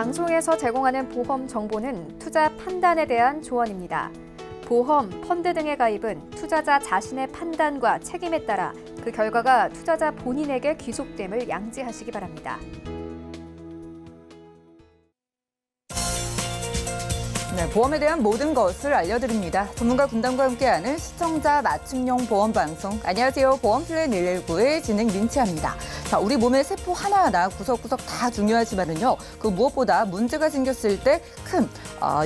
방송에서 제공하는 보험 정보는 투자 판단에 대한 조언입니다. 보험, 펀드 등의 가입은 투자자 자신의 판단과 책임에 따라 그 결과가 투자자 본인에게 귀속됨을 양지하시기 바랍니다. 네, 보험에 대한 모든 것을 알려드립니다. 전문가 군단과 함께하는 시청자 맞춤형 보험 방송. 안녕하세요. 보험플랜 119의 진행 민채합니다. 자, 우리 몸의 세포 하나하나 구석구석 다 중요하지만은요, 그 무엇보다 문제가 생겼을 때 큰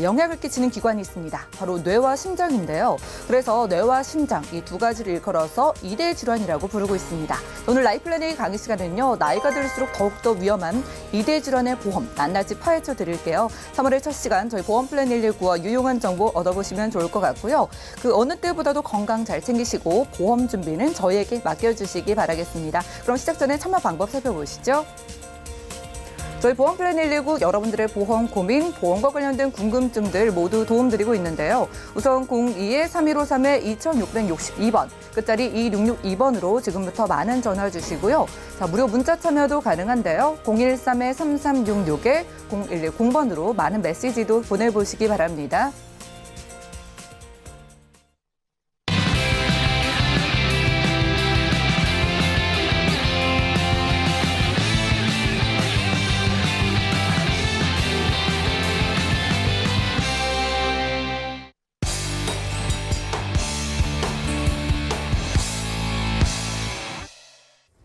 영향을 끼치는 기관이 있습니다. 바로 뇌와 심장인데요. 그래서 뇌와 심장 이 두 가지를 일컬어서 2대 질환이라고 부르고 있습니다. 오늘 라이플랜 A 강의 시간은요, 나이가 들수록 더욱더 위험한 2대 질환의 보험 낱낱이 파헤쳐 드릴게요. 3월의 첫 시간 저희 보험플랜 119와 유용한 정보 얻어보시면 좋을 것 같고요. 그 어느 때보다도 건강 잘 챙기시고 보험 준비는 저희에게 맡겨주시기 바라겠습니다. 그럼 시작 전에 참여 방법 살펴보시죠. 저희 보험플랜 119 여러분들의 보험 고민, 보험과 관련된 궁금증들 모두 도움드리고 있는데요. 우선 02-3153-2662번, 끝자리 2662번으로 지금부터 많은 전화 주시고요. 자, 무료 문자 참여도 가능한데요. 013-3366-0110번으로 많은 메시지도 보내보시기 바랍니다.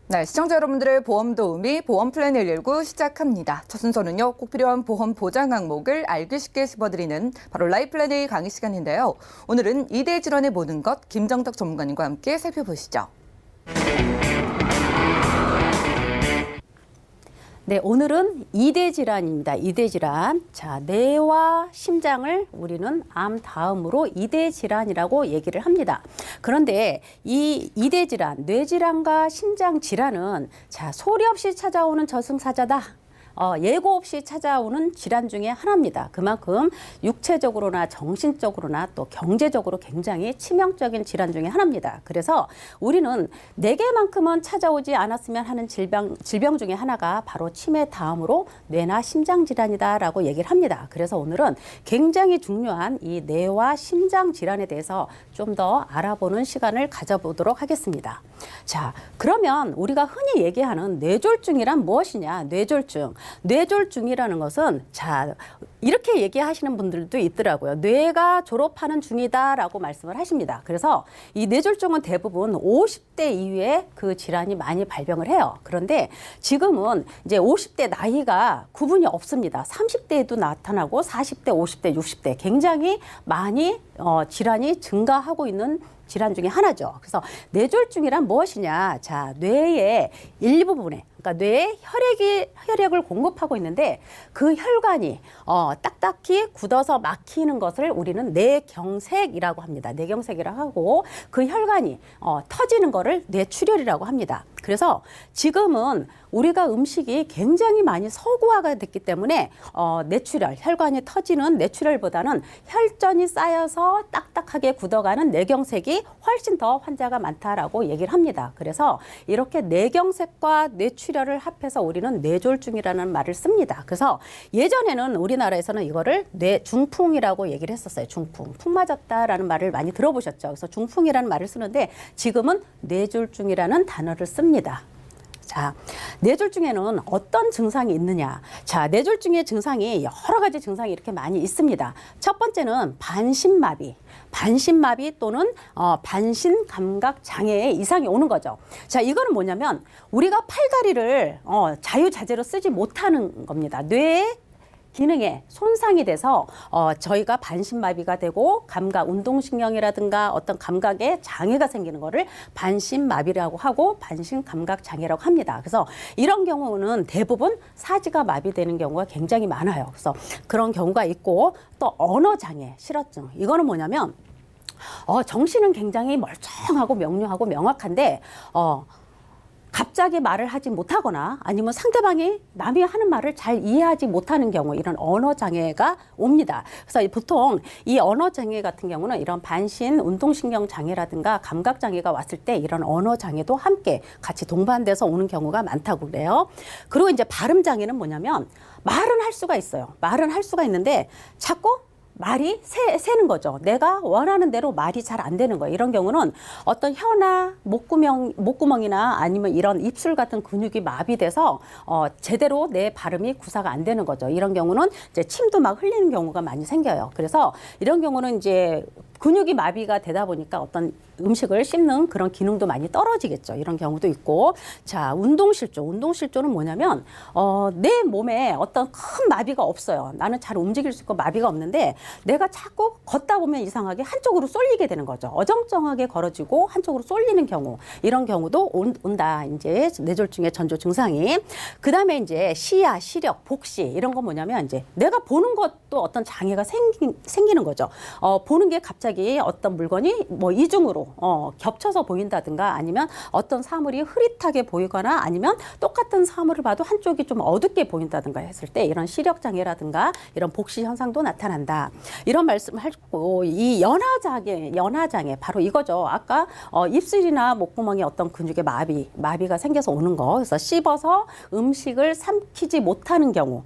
네, 시청자 여러분들의 보험 도우미 보험플랜 119 시작합니다. 첫 순서는요, 꼭 필요한 보험 보장 항목을 알기 쉽게 짚어드리는 바로 라이플랜 A 강의 시간인데요. 오늘은 2대 질환의 모든 것 김정덕 전문가님과 함께 살펴보시죠. 네, 오늘은 2대 질환입니다. 2대 질환. 자, 뇌와 심장을 우리는 암 다음으로 2대 질환이라고 얘기를 합니다. 그런데 이 2대 질환, 뇌 질환과 심장 질환은 자, 소리 없이 찾아오는 저승사자다. 예고 없이 찾아오는 질환 중에 하나입니다. 그만큼 육체적으로나 정신적으로나 또 경제적으로 굉장히 치명적인 질환 중에 하나입니다. 그래서 우리는 4개만큼은 찾아오지 않았으면 하는 질병 중에 하나가 바로 치매 다음으로 뇌나 심장 질환이다라고 얘기를 합니다. 그래서 오늘은 굉장히 중요한 이 뇌와 심장 질환에 대해서 좀 더 알아보는 시간을 가져보도록 하겠습니다. 자, 그러면 우리가 흔히 얘기하는 뇌졸중이란 무엇이냐? 뇌졸중이라는 것은 자, 이렇게 얘기하시는 분들도 있더라고요. 뇌가 졸업하는 중이다라고 말씀을 하십니다. 그래서 이 뇌졸중은 대부분 50대 이후에 그 질환이 많이 발병을 해요. 그런데 지금은 이제 50대 나이가 구분이 없습니다. 30대에도 나타나고 40대, 50대, 60대 굉장히 많이 질환이 증가하고 있는 질환 중에 하나죠. 그래서 뇌졸중이란 무엇이냐? 자, 뇌의 일부분에 그러니까 뇌에 혈액을 공급하고 있는데 그 혈관이 딱딱히 굳어서 막히는 것을 우리는 뇌경색이라고 합니다. 뇌경색이라고 하고 그 혈관이 터지는 것을 뇌출혈이라고 합니다. 그래서 지금은 우리가 음식이 굉장히 많이 서구화가 됐기 때문에 뇌출혈, 혈관이 터지는 뇌출혈보다는 혈전이 쌓여서 딱딱하게 굳어가는 뇌경색이 훨씬 더 환자가 많다라고 얘기를 합니다. 그래서 이렇게 뇌경색과 뇌출혈을 합해서 우리는 뇌졸중이라는 말을 씁니다. 그래서 예전에는 우리나라에서는 이거를 뇌중풍이라고 얘기를 했었어요. 중풍, 풍 맞았다라는 말을 많이 들어보셨죠. 그래서 중풍이라는 말을 쓰는데 지금은 뇌졸중이라는 단어를 씁니다. 자, 뇌졸중에는 어떤 증상이 있느냐? 자, 뇌졸중의 증상이 여러 가지 증상이 이렇게 많이 있습니다. 첫 번째는 반신마비 또는 반신감각 장애의 이상이 오는 거죠. 자, 이거는 뭐냐면 우리가 팔다리를 자유자재로 쓰지 못하는 겁니다. 뇌에 기능에 손상이 돼서 저희가 반신마비가 되고 감각, 운동신경이라든가 어떤 감각에 장애가 생기는 거를 반신마비라고 하고 반신감각 장애라고 합니다. 그래서 이런 경우는 대부분 사지가 마비되는 경우가 굉장히 많아요. 그래서 그런 경우가 있고 또 언어장애, 실어증. 이거는 뭐냐면 정신은 굉장히 멀쩡하고 명료하고 명확한데 갑자기 말을 하지 못하거나 아니면 상대방이 남이 하는 말을 잘 이해하지 못하는 경우 이런 언어 장애가 옵니다. 그래서 보통 이 언어 장애 같은 경우는 이런 반신 운동신경 장애라든가 감각 장애가 왔을 때 이런 언어 장애도 함께 같이 동반돼서 오는 경우가 많다고 그래요. 그리고 이제 발음 장애는 뭐냐면 말은 할 수가 있어요. 말은 할 수가 있는데 자꾸 말이 새는 거죠. 내가 원하는 대로 말이 잘 안 되는 거예요. 이런 경우는 어떤 혀나 목구멍이나 아니면 이런 입술 같은 근육이 마비돼서 제대로 내 발음이 구사가 안 되는 거죠. 이런 경우는 이제 침도 막 흘리는 경우가 많이 생겨요. 그래서 이런 경우는 이제 근육이 마비가 되다 보니까 어떤 음식을 씹는 그런 기능도 많이 떨어지겠죠. 이런 경우도 있고. 자, 운동실조. 운동실조는 뭐냐면 내 몸에 어떤 큰 마비가 없어요. 나는 잘 움직일 수 있고 마비가 없는데 내가 자꾸 걷다 보면 이상하게 한쪽으로 쏠리게 되는 거죠. 어정쩡하게 걸어지고 한쪽으로 쏠리는 경우. 이런 경우도 온다. 이제 뇌졸중의 전조 증상이. 그다음에 이제 시야, 시력, 복시 이런 건 뭐냐면 이제 내가 보는 것도 어떤 장애가 생기는 거죠. 보는 게 갑자기 어떤 물건이 뭐 이중으로 겹쳐서 보인다든가 아니면 어떤 사물이 흐릿하게 보이거나 아니면 똑같은 사물을 봐도 한쪽이 좀 어둡게 보인다든가 했을 때 이런 시력 장애라든가 이런 복시 현상도 나타난다. 이런 말씀하셨고 이 연화 장애 바로 이거죠. 아까 입술이나 목구멍에 어떤 근육의 마비가 생겨서 오는 거. 그래서 씹어서 음식을 삼키지 못하는 경우.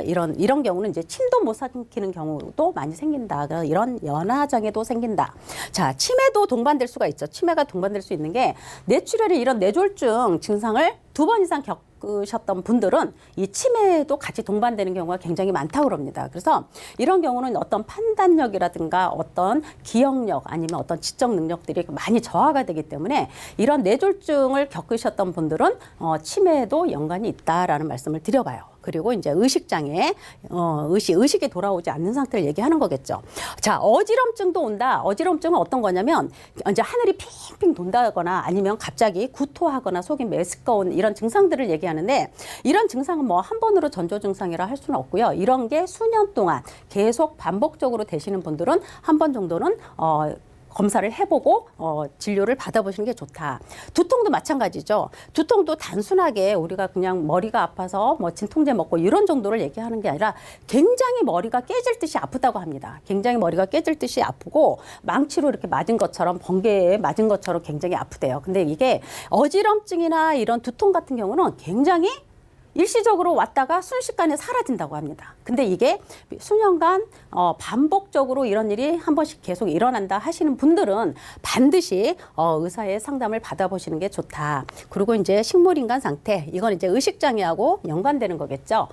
이런 경우는 이제 침도 못 삼키는 경우도 많이 생긴다. 이런 연화 장애도 생긴다. 자, 치매도 동반될 수가 있죠. 치매가 동반될 수 있는 게 뇌출혈의 이런 뇌졸중 증상을 2번 이상 겪으셨던 분들은 이 치매도 같이 동반되는 경우가 굉장히 많다고 그럽니다. 그래서 이런 경우는 어떤 판단력이라든가 어떤 기억력 아니면 어떤 지적 능력들이 많이 저하가 되기 때문에 이런 뇌졸중을 겪으셨던 분들은 치매에도 연관이 있다라는 말씀을 드려봐요. 그리고 이제 의식장애, 의식이 돌아오지 않는 상태를 얘기하는 거겠죠. 자, 어지럼증도 온다. 어지럼증은 어떤 거냐면 이제 하늘이 핑핑 돈다거나 아니면 갑자기 구토하거나 속이 메스꺼운 이런 증상들을 얘기하는데 이런 증상은 뭐 한 번으로 전조 증상이라 할 수는 없고요. 이런 게 수년 동안 계속 반복적으로 되시는 분들은 한 번 정도는 검사를 해보고 진료를 받아보시는 게 좋다. 두통도 마찬가지죠. 두통도 단순하게 우리가 그냥 머리가 아파서 뭐 진통제 먹고 이런 정도를 얘기하는 게 아니라 굉장히 머리가 깨질 듯이 아프다고 합니다. 굉장히 머리가 깨질 듯이 아프고 망치로 이렇게 맞은 것처럼 번개에 맞은 것처럼 굉장히 아프대요. 근데 이게 어지럼증이나 이런 두통 같은 경우는 굉장히 일시적으로 왔다가 순식간에 사라진다고 합니다. 근데 이게 수년간 반복적으로 이런 일이 한 번씩 계속 일어난다 하시는 분들은 반드시 의사의 상담을 받아보시는 게 좋다. 그리고 이제 식물인간 상태, 이건 이제 의식장애하고 연관되는 거겠죠.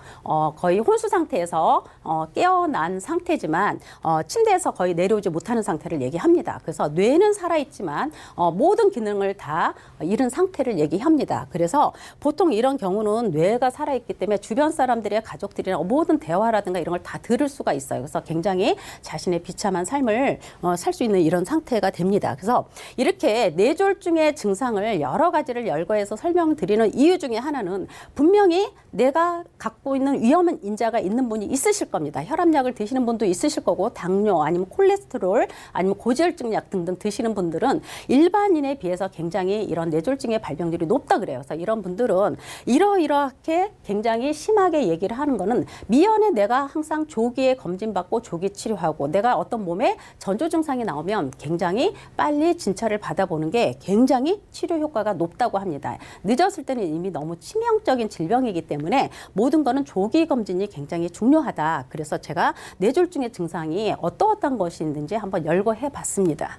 거의 혼수 상태에서 깨어난 상태지만 침대에서 거의 내려오지 못하는 상태를 얘기합니다. 그래서 뇌는 살아있지만 모든 기능을 다 잃은 상태를 얘기합니다. 그래서 보통 이런 경우는 뇌가 살아있기 때문에 주변 사람들의 가족들이랑 모든 대화라든가 이런 걸 다 들을 수가 있어요. 그래서 굉장히 자신의 비참한 삶을 살 수 있는 이런 상태가 됩니다. 그래서 이렇게 뇌졸중의 증상을 여러 가지를 열거해서 설명드리는 이유 중에 하나는 분명히 내가 갖고 있는 위험 인자가 있는 분이 있으실 겁니다. 혈압약을 드시는 분도 있으실 거고 당뇨 아니면 콜레스테롤 아니면 고지혈증 약 등등 드시는 분들은 일반인에 비해서 굉장히 이런 뇌졸중의 발병률이 높다 그래요. 그래서 이런 분들은 이렇게 굉장히 심하게 얘기를 하는 거는 미연에 내가 항상 조기에 검진받고 조기 치료하고 내가 어떤 몸에 전조 증상이 나오면 굉장히 빨리 진찰을 받아보는 게 굉장히 치료 효과가 높다고 합니다. 늦었을 때는 이미 너무 치명적인 질병이기 때문에 모든 거는 조기 검진이 굉장히 중요하다. 그래서 제가 뇌졸중의 증상이 어떠한 것이 있는지 한번 열거해 봤습니다.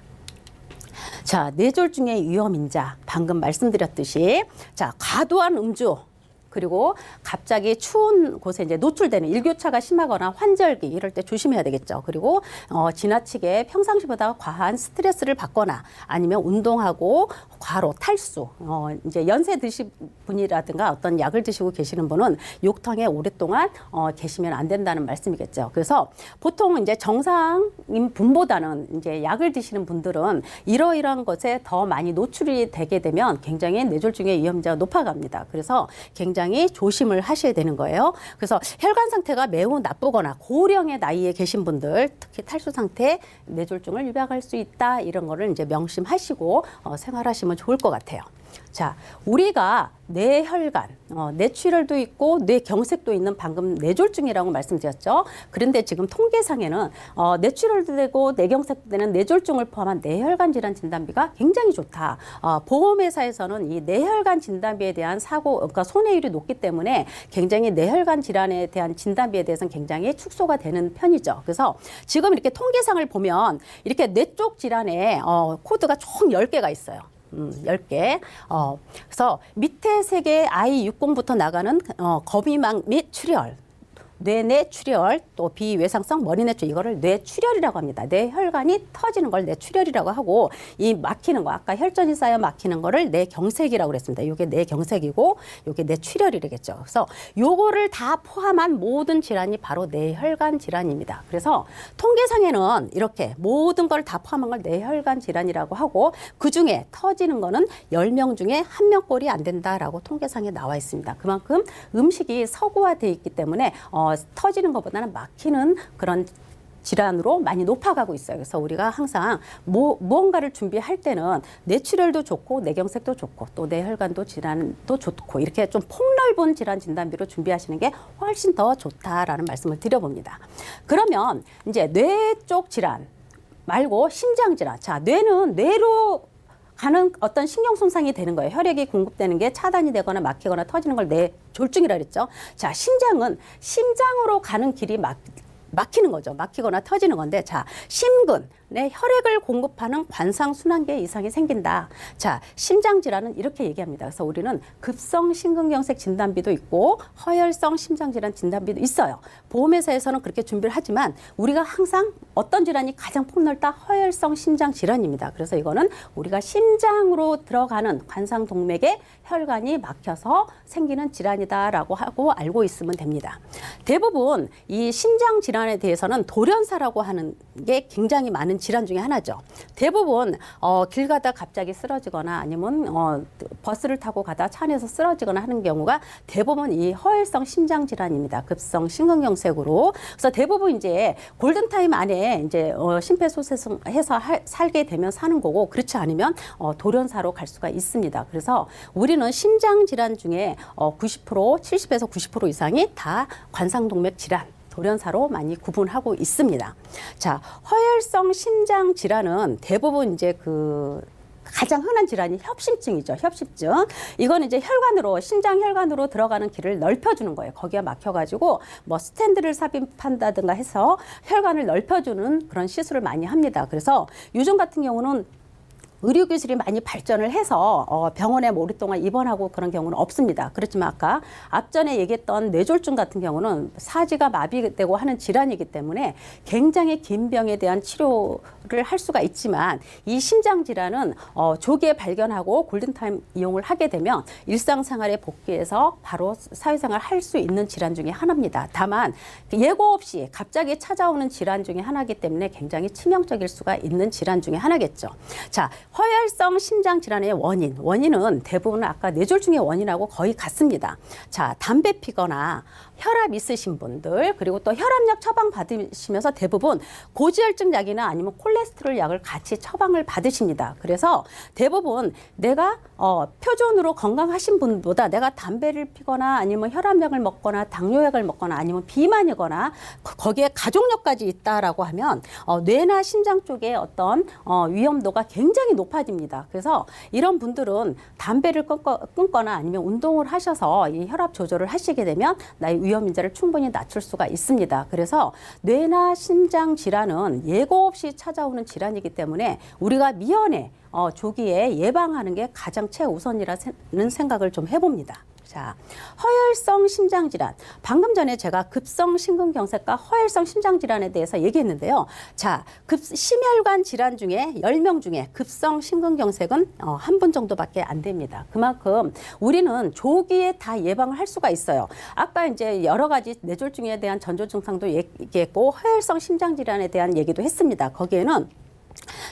자, 뇌졸중의 위험인자 방금 말씀드렸듯이 자, 과도한 음주 그리고 갑자기 추운 곳에 이제 노출되는 일교차가 심하거나 환절기 이럴 때 조심해야 되겠죠. 그리고 지나치게 평상시보다 과한 스트레스를 받거나 아니면 운동하고 과로 탈수 이제 연세 드신 분이라든가 어떤 약을 드시고 계시는 분은 욕탕에 오랫동안 계시면 안 된다는 말씀이겠죠. 그래서 보통 이제 정상인 분보다는 이제 약을 드시는 분들은 이러이러한 것에 더 많이 노출이 되게 되면 굉장히 뇌졸중의 위험자가 높아갑니다. 그래서 굉장히 조심을 하셔야 되는 거예요. 그래서 혈관 상태가 매우 나쁘거나 고령의 나이에 계신 분들, 특히 탈수 상태, 뇌졸중을 유발할 수 있다 이런 거를 이제 명심하시고 생활하시면 좋을 것 같아요. 자, 우리가 뇌혈관, 뇌출혈도 있고 뇌경색도 있는 방금 뇌졸중이라고 말씀드렸죠. 그런데 지금 통계상에는 뇌출혈도 되고 뇌경색도 되는 뇌졸중을 포함한 뇌혈관 질환 진단비가 굉장히 좋다. 보험회사에서는 이 뇌혈관 진단비에 대한 사고, 그러니까 손해율이 높기 때문에 굉장히 뇌혈관 질환에 대한 진단비에 대해서는 굉장히 축소가 되는 편이죠. 그래서 지금 이렇게 통계상을 보면 이렇게 뇌 쪽 질환에 코드가 총 10개가 있어요. 10개. 그래서 밑에 3개 I60부터 나가는 거미망 및 출혈, 뇌내 출혈, 또 비외상성 머리내 출혈, 이거를 뇌출혈이라고 합니다. 뇌혈관이 터지는 걸 뇌출혈이라고 하고, 이 막히는 거, 아까 혈전이 쌓여 막히는 거를 뇌경색이라고 그랬습니다. 이게 뇌경색이고, 이게 뇌출혈이겠죠. 그래서 요거를 다 포함한 모든 질환이 바로 뇌혈관 질환입니다. 그래서 통계상에는 이렇게 모든 걸 다 포함한 걸 뇌혈관 질환이라고 하고, 그 중에 터지는 거는 10명 중에 1명꼴이 안 된다라고 통계상에 나와 있습니다. 그만큼 음식이 서구화되어 있기 때문에 터지는 것보다는 막히는 그런 질환으로 많이 높아가고 있어요. 그래서 우리가 항상 무언가를 준비할 때는 뇌출혈도 좋고 뇌경색도 좋고 또 뇌혈관도 질환도 좋고 이렇게 좀 폭넓은 질환 진단비로 준비하시는 게 훨씬 더 좋다라는 말씀을 드려봅니다. 그러면 이제 뇌 쪽 질환 말고 심장 질환. 자, 뇌는 뇌로 가는 어떤 신경 손상이 되는 거예요. 혈액이 공급되는 게 차단이 되거나 막히거나 터지는 걸 뇌졸중이라 그랬죠. 자, 심장은 심장으로 가는 길이 막히는 거죠. 막히거나 터지는 건데, 자, 심근, 내 혈액을 공급하는 관상순환계 이상이 생긴다. 자, 심장 질환은 이렇게 얘기합니다. 그래서 우리는 급성 심근경색 진단비도 있고 허혈성 심장질환 진단비도 있어요. 보험회사에서는 그렇게 준비를 하지만 우리가 항상 어떤 질환이 가장 폭넓다? 허혈성 심장질환입니다. 그래서 이거는 우리가 심장으로 들어가는 관상동맥에 혈관이 막혀서 생기는 질환이다라고 하고 알고 있으면 됩니다. 대부분 이 심장 질환에 대해서는 돌연사라고 하는 게 굉장히 많은 질환 중에 하나죠. 대부분 길 가다 갑자기 쓰러지거나 아니면 버스를 타고 가다 차 안에서 쓰러지거나 하는 경우가 대부분 이 허혈성 심장 질환입니다. 급성 심근경색으로. 그래서 대부분 이제 골든타임 안에 이제 심폐소생해서 살게 되면 사는 거고, 그렇지 않으면 돌연사로 갈 수가 있습니다. 그래서 우리는 심장 질환 중에 90%, 70에서 90% 이상이 다 관상동맥 질환, 돌연사로 많이 구분하고 있습니다. 자, 허혈성 심장 질환은 대부분 이제 가장 흔한 질환이 협심증이죠. 협심증. 이거는 이제 혈관으로, 심장 혈관으로 들어가는 길을 넓혀주는 거예요. 거기가 막혀가지고 뭐 스텐드를 삽입한다든가 해서 혈관을 넓혀주는 그런 시술을 많이 합니다. 그래서 요즘 같은 경우는 의료기술이 많이 발전을 해서 병원에 오랫동안 입원하고 그런 경우는 없습니다. 그렇지만 아까 앞전에 얘기했던 뇌졸중 같은 경우는 사지가 마비되고 하는 질환이기 때문에 굉장히 긴 병에 대한 치료를 할 수가 있지만, 이 심장 질환은 조기에 발견하고 골든타임 이용을 하게 되면 일상생활에 복귀해서 바로 사회생활 할 수 있는 질환 중에 하나입니다. 다만 예고 없이 갑자기 찾아오는 질환 중에 하나이기 때문에 굉장히 치명적일 수가 있는 질환 중에 하나겠죠. 자, 허혈성 심장 질환의 원인은 대부분 아까 뇌졸중의 원인하고 거의 같습니다. 자, 담배 피거나 혈압 있으신 분들, 그리고 또 혈압약 처방 받으시면서 대부분 고지혈증 약이나 아니면 콜레스테롤 약을 같이 처방을 받으십니다. 그래서 대부분 내가 표준으로 건강하신 분보다 내가 담배를 피거나 아니면 혈압약을 먹거나 당뇨약을 먹거나 아니면 비만이거나 거기에 가족력까지 있다라고 하면 뇌나 심장 쪽에 어떤 위험도가 굉장히 높아집니다. 그래서 이런 분들은 담배를 끊거나 아니면 운동을 하셔서 이 혈압 조절을 하시게 되면 나의 위험 인자를 충분히 낮출 수가 있습니다. 그래서 뇌나 심장 질환은 예고 없이 찾아오는 질환이기 때문에 우리가 미연에 조기에 예방하는 게 가장 최우선이라는 생각을 좀 해봅니다. 자, 허혈성 심장질환. 방금 전에 제가 급성 심근경색과 허혈성 심장질환에 대해서 얘기했는데요. 자, 심혈관 질환 중에 10명 중에 급성 심근경색은 1분 정도밖에 안 됩니다. 그만큼 우리는 조기에 다 예방을 할 수가 있어요. 아까 이제 여러 가지 뇌졸중에 대한 전조 증상도 얘기했고 허혈성 심장질환에 대한 얘기도 했습니다. 거기에는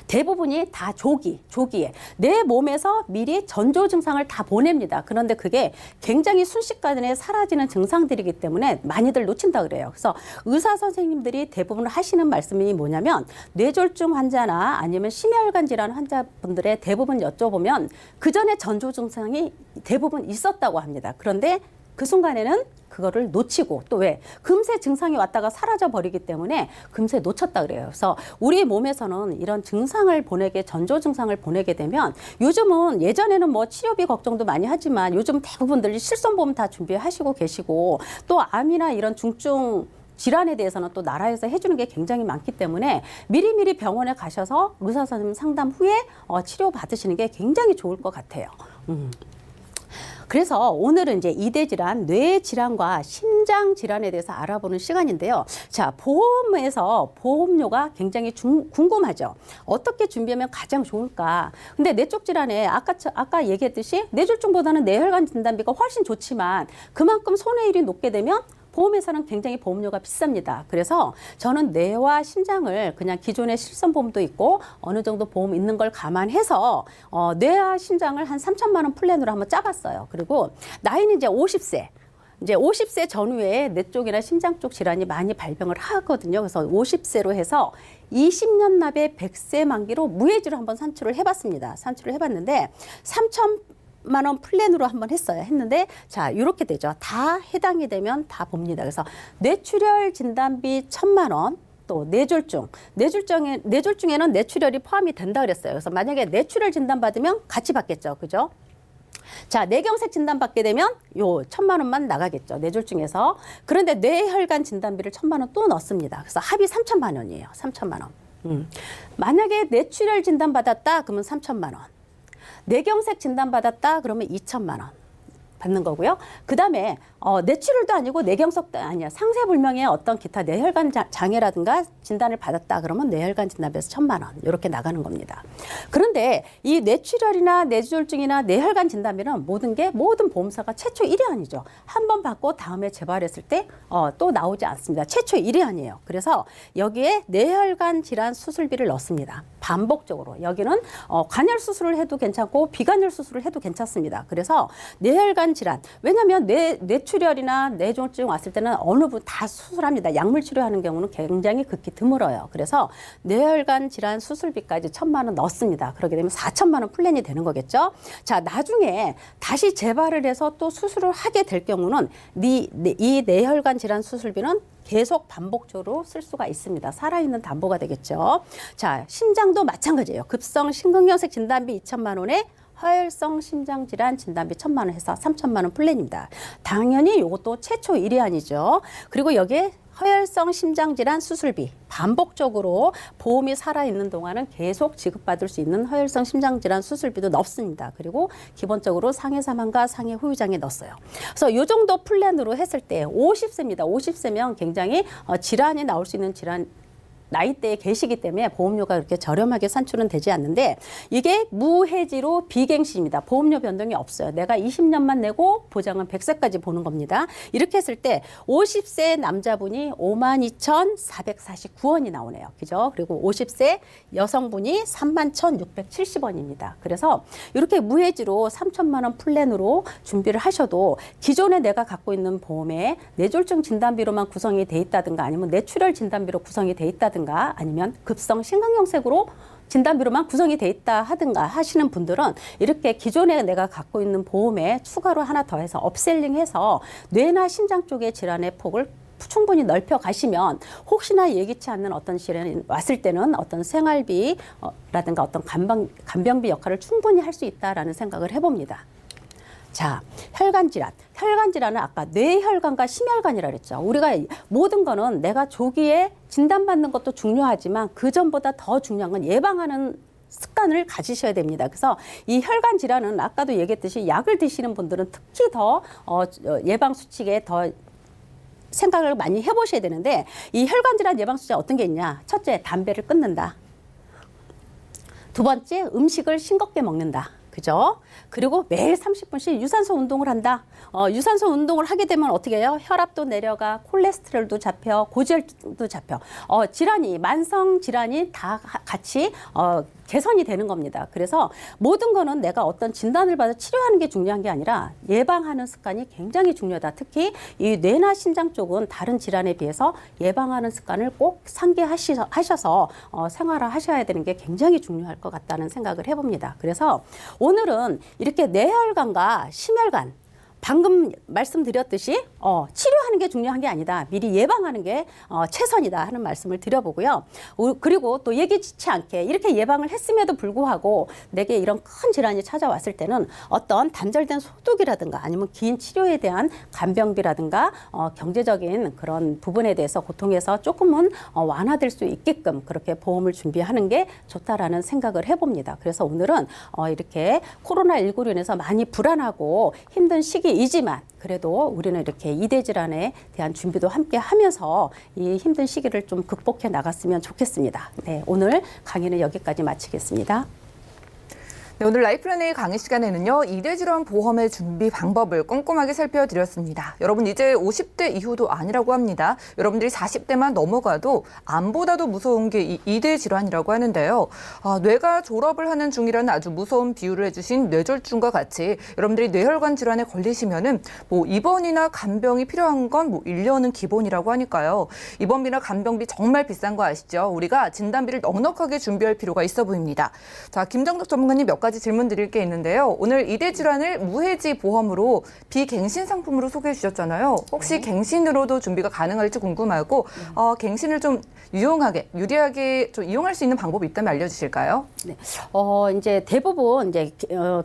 대부분이 다 조기에 내 몸에서 미리 전조 증상을 다 보냅니다. 그런데 그게 굉장히 순식간에 사라지는 증상들이기 때문에 많이들 놓친다 그래요. 그래서 의사 선생님들이 대부분 하시는 말씀이 뭐냐면 뇌졸중 환자나 아니면 심혈관 질환 환자분들의 대부분 여쭤보면 그 전에 전조 증상이 대부분 있었다고 합니다. 그런데 그 순간에는 그거를 놓치고 또 왜? 금세 증상이 왔다가 사라져 버리기 때문에 금세 놓쳤다 그래요. 그래서 우리 몸에서는 이런 증상을 전조 증상을 보내게 되면 요즘은 예전에는 뭐 치료비 걱정도 많이 하지만 요즘 대부분들 실손보험 다 준비하시고 계시고 또 암이나 이런 중증 질환에 대해서는 또 나라에서 해주는 게 굉장히 많기 때문에 미리미리 병원에 가셔서 의사 선생님 상담 후에 치료 받으시는 게 굉장히 좋을 것 같아요. 그래서 오늘은 이제 이대 질환, 뇌 질환과 심장 질환에 대해서 알아보는 시간인데요. 자, 보험에서 보험료가 굉장히 궁금하죠. 어떻게 준비하면 가장 좋을까? 근데 뇌쪽 질환에 아까 얘기했듯이 뇌졸중보다는 뇌혈관 진단비가 훨씬 좋지만 그만큼 손해율이 높게 되면 보험회사는 굉장히 보험료가 비쌉니다. 그래서 저는 뇌와 심장을 그냥 기존의 실손보험도 있고 어느 정도 보험 있는 걸 감안해서 뇌와 심장을 한 3천만 원 플랜으로 한번 짜봤어요. 그리고 나이는 이제 50세. 이제 50세 전후에 뇌 쪽이나 심장 쪽 질환이 많이 발병을 하거든요. 그래서 50세로 해서 20년 납의 100세 만기로 무해지로 한번 산출을 해봤습니다. 산출을 해봤는데 3천만 원 플랜으로 한번 했는데 자 이렇게 되죠. 다 해당이 되면 다 봅니다. 그래서 뇌출혈 진단비 1,000만 원, 또 뇌졸중에는 뇌출혈이 포함이 된다 그랬어요. 그래서 만약에 뇌출혈 진단 받으면 같이 받겠죠, 그죠? 자, 뇌경색 진단 받게 되면 요 1,000만 원만 나가겠죠, 뇌졸중에서. 그런데 뇌혈관 진단비를 1,000만 원 또 넣습니다. 그래서 합이 3천만 원이에요, 3천만 원. 만약에 뇌출혈 진단 받았다, 그러면 3천만 원. 뇌경색 진단받았다 그러면 2천만 원 받는 거고요. 그다음에 뇌출혈도 아니고 뇌경색도 아니야. 상세불명의 어떤 기타 뇌혈관 장애라든가 진단을 받았다 그러면 뇌혈관 진단비에서 1,000만 원 이렇게 나가는 겁니다. 그런데 이 뇌출혈이나 뇌졸중이나 뇌혈관 진단비는 모든 보험사가 최초 1회안이죠. 한 번 받고 다음에 재발했을 때 또 나오지 않습니다. 최초 1회안이에요. 그래서 여기에 뇌혈관 질환 수술비를 넣습니다. 반복적으로. 여기는 관열 수술을 해도 괜찮고 비관열 수술을 해도 괜찮습니다. 그래서 뇌혈관 질환, 왜냐하면 뇌출혈이나 뇌졸중 왔을 때는 어느 분 다 수술합니다. 약물 치료하는 경우는 굉장히 극히 드물어요. 그래서 뇌혈관 질환 수술비까지 1,000만 원 넣습니다. 그렇게 되면 4천만 원 플랜이 되는 거겠죠. 자, 나중에 다시 재발을 해서 또 수술을 하게 될 경우는 이 뇌혈관 질환 수술비는 계속 반복적으로 쓸 수가 있습니다. 살아있는 담보가 되겠죠. 자, 심장도 마찬가지예요. 급성 심근경색 진단비 2천만 원에 허혈성 심장질환 진단비 1,000만 원 해서 3천만 원 플랜입니다. 당연히 이것도 최초 1회안이죠. 그리고 여기에 허혈성 심장질환 수술비 반복적으로 보험이 살아있는 동안은 계속 지급받을 수 있는 허혈성 심장질환 수술비도 넣습니다. 그리고 기본적으로 상해 사망과 상해 후유장애 넣었어요. 그래서 이 정도 플랜으로 했을 때 50세입니다. 50세면 굉장히 질환이 나올 수 있는 나이대에 계시기 때문에 보험료가 그렇게 저렴하게 산출은 되지 않는데 이게 무해지로 비갱신입니다. 보험료 변동이 없어요. 내가 20년만 내고 보장은 100세까지 보는 겁니다. 이렇게 했을 때 50세 남자분이 52,449원이 나오네요. 그죠? 그리고 50세 여성분이 31,670원입니다. 그래서 이렇게 무해지로 3천만 원 플랜으로 준비를 하셔도 기존에 내가 갖고 있는 보험에 뇌졸중 진단비로만 구성이 돼 있다든가 아니면 뇌출혈 진단비로 구성이 돼 있다든가 아니면 급성 심근경색으로 진단비로만 구성이 돼 있다 하든가 하시는 분들은 이렇게 기존에 내가 갖고 있는 보험에 추가로 하나 더해서 업셀링해서 뇌나 심장 쪽의 질환의 폭을 충분히 넓혀 가시면 혹시나 예기치 않는 어떤 질환이 왔을 때는 어떤 생활비라든가 어떤 간병비 역할을 충분히 할 수 있다라는 생각을 해봅니다. 자, 혈관질환. 혈관질환은 아까 뇌혈관과 심혈관이라 그랬죠. 우리가 모든 거는 내가 조기에 진단받는 것도 중요하지만 그 전보다 더 중요한 건 예방하는 습관을 가지셔야 됩니다. 그래서 이 혈관 질환은 아까도 얘기했듯이 약을 드시는 분들은 특히 더 예방 수칙에 더 생각을 많이 해보셔야 되는데 이 혈관 질환 예방 수칙 어떤 게 있냐? 첫째, 담배를 끊는다. 두 번째, 음식을 싱겁게 먹는다. 그죠? 그리고 매일 30분씩 유산소 운동을 한다. 유산소 운동을 하게 되면 어떻게 해요? 혈압도 내려가, 콜레스테롤도 잡혀, 고지혈도 잡혀. 질환이, 만성 질환이 다 같이 개선이 되는 겁니다. 그래서 모든 거는 내가 어떤 진단을 받아 치료하는 게 중요한 게 아니라 예방하는 습관이 굉장히 중요하다. 특히 이 뇌나 심장 쪽은 다른 질환에 비해서 예방하는 습관을 꼭 상기하셔서 생활을 하셔야 되는 게 굉장히 중요할 것 같다는 생각을 해봅니다. 그래서 오늘은 이렇게 뇌혈관과 심혈관 방금 말씀드렸듯이 치료하는 게 중요한 게 아니다. 미리 예방하는 게 최선이다 하는 말씀을 드려보고요. 그리고 또 예기치 않게 이렇게 예방을 했음에도 불구하고 내게 이런 큰 질환이 찾아왔을 때는 어떤 단절된 소득이라든가 아니면 긴 치료에 대한 간병비라든가 경제적인 그런 부분에 대해서 고통에서 조금은 완화될 수 있게끔 그렇게 보험을 준비하는 게 좋다라는 생각을 해봅니다. 그래서 오늘은 이렇게 코로나19로 인해서 많이 불안하고 힘든 시기이지만 그래도 우리는 이렇게 이대 질환에 대한 준비도 함께 하면서 이 힘든 시기를 좀 극복해 나갔으면 좋겠습니다. 네, 오늘 강의는 여기까지 마치겠습니다. 네, 오늘 라이플랜A 강의 시간에는요, 이대 질환 보험의 준비 방법을 꼼꼼하게 살펴드렸습니다. 여러분 이제 50대 이후도 아니라고 합니다. 여러분들이 40대만 넘어가도 암보다도 무서운 게 이 이대 질환이라고 하는데요. 뇌가 졸업을 하는 중이라는 아주 무서운 비유를 해주신 뇌졸중과 같이 여러분들이 뇌혈관 질환에 걸리시면은 입원이나 간병이 필요한 건 1년은 기본이라고 하니까요. 입원비나 간병비 정말 비싼 거 아시죠? 우리가 진단비를 넉넉하게 준비할 필요가 있어 보입니다. 자, 김정덕 전문가님 몇 가지 질문 드릴 게 있는데요. 오늘 이대 질환을 무해지 보험으로 비갱신 상품으로 소개해 주셨잖아요. 혹시 갱신으로도 준비가 가능할지 궁금하고 갱신을 좀 유리하게 좀 이용할 수 있는 방법이 있다면 알려주실까요? 네. 이제 대부분 이제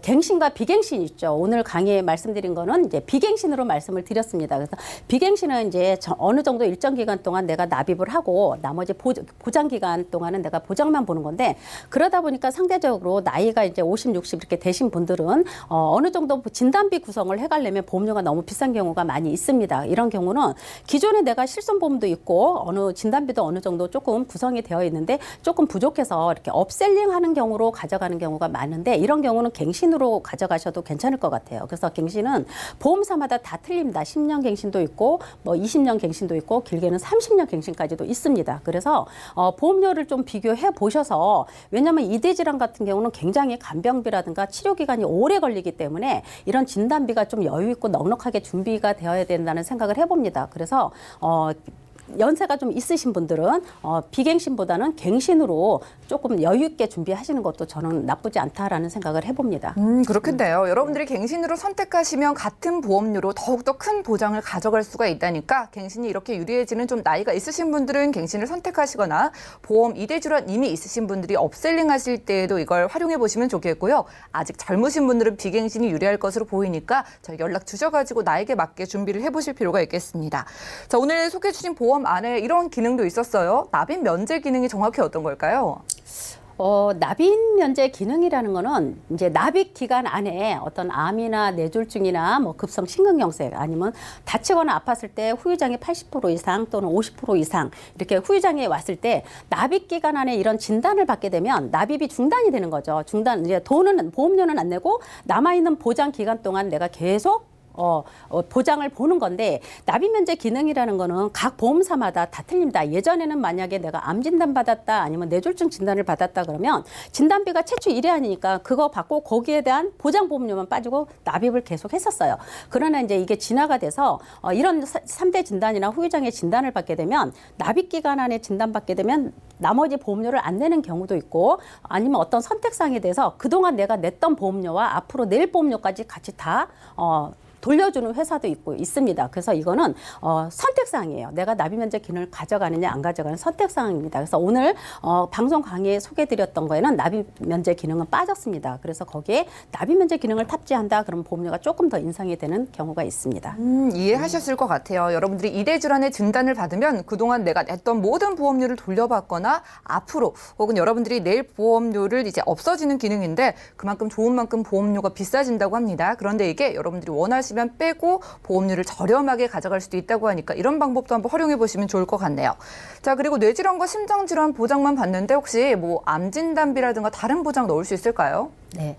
갱신과 비갱신 있죠. 오늘 강의에 말씀드린 거는 이제 비갱신으로 말씀을 드렸습니다. 그래서 비갱신은 이제 어느 정도 일정 기간 동안 내가 납입을 하고 나머지 보장 기간 동안은 내가 보장만 보는 건데 그러다 보니까 상대적으로 나이가 이제 50, 60 이렇게 되신 분들은 어느 정도 진단비 구성을 해가려면 보험료가 너무 비싼 경우가 많이 있습니다. 이런 경우는 기존에 내가 실손보험도 있고 진단비도 어느 정도 조금 구성이 되어 있는데 조금 부족해서 이렇게 업셀링하는 경우로 가져가는 경우가 많은데 이런 경우는 갱신으로 가져가셔도 괜찮을 것 같아요. 그래서 갱신은 보험사마다 다 틀립니다. 10년 갱신도 있고 20년 갱신도 있고 길게는 30년 갱신까지도 있습니다. 그래서 보험료를 좀 비교해 보셔서 왜냐하면 이대 질환 같은 경우는 굉장히 간병비라든가 치료 기간이 오래 걸리기 때문에 이런 진단비가 좀 여유 있고 넉넉하게 준비가 되어야 된다는 생각을 해봅니다. 그래서 연세가 좀 있으신 분들은 비갱신보다는 갱신으로 조금 여유 있게 준비하시는 것도 저는 나쁘지 않다라는 생각을 해봅니다. 그렇겠네요. 여러분들이 갱신으로 선택하시면 같은 보험료로 더욱더 큰 보장을 가져갈 수가 있다니까 갱신이 이렇게 유리해지는 좀 나이가 있으신 분들은 갱신을 선택하시거나 보험 이대 질환 이미 있으신 분들이 업셀링 하실 때에도 이걸 활용해 보시면 좋겠고요. 아직 젊으신 분들은 비갱신이 유리할 것으로 보이니까 저희 연락 주셔가지고 나에게 맞게 준비를 해보실 필요가 있겠습니다. 자, 오늘 소개해 주신 보험 안에 이런 기능도 있었어요. 납입 면제 기능이 정확히 어떤 걸까요? 납입 면제 기능이라는 거는 이제 납입 기간 안에 어떤 암이나 뇌졸중이나 급성 심근경색 아니면 다치거나 아팠을 때 후유장이 80% 이상 또는 50% 이상 이렇게 후유장이 왔을 때 납입 기간 안에 이런 진단을 받게 되면 납입이 중단이 되는 거죠. 이제 보험료는 안 내고 남아있는 보장 기간 동안 내가 계속 보장을 보는 건데 납입 면제 기능이라는 거는 각 보험사마다 다 틀립니다. 예전에는 만약에 내가 암 진단 받았다 아니면 뇌졸중 진단을 받았다 그러면 진단비가 최초 1회 아니니까 그거 받고 거기에 대한 보장 보험료만 빠지고 납입을 계속 했었어요. 그러나 이제 이게 진화가 돼서 이런 3대 진단이나 후유장애 진단을 받게 되면 납입 기간 안에 진단받게 되면 나머지 보험료를 안 내는 경우도 있고 아니면 어떤 선택사항에 대해서 그동안 내가 냈던 보험료와 앞으로 낼 보험료까지 같이 다 돌려주는 회사도 있습니다. 그래서 이거는 선택사항이에요. 내가 납입면제 기능을 가져가느냐 안 가져가는 선택사항입니다. 그래서 오늘 방송 강의에 소개해드렸던 거에는 납입면제 기능은 빠졌습니다. 그래서 거기에 납입면제 기능을 탑재한다 그러면 보험료가 조금 더 인상이 되는 경우가 있습니다. 이해하셨을 것 같아요. 여러분들이 이대 질환의 진단을 받으면 그동안 내가 냈던 모든 보험료를 돌려받거나 앞으로 혹은 여러분들이 낼 보험료를 이제 없어지는 기능인데 그만큼 좋은 만큼 보험료가 비싸진다고 합니다. 그런데 이게 여러분들이 원하시는 필요하시면 빼고 보험료를 저렴하게 가져갈 수도 있다고 하니까 이런 방법도 한번 활용해 보시면 좋을 것 같네요. 자, 그리고 뇌질환과 심장질환 보장만 받는데 혹시 뭐 암진단비라든가 다른 보장 넣을 수 있을까요? 네.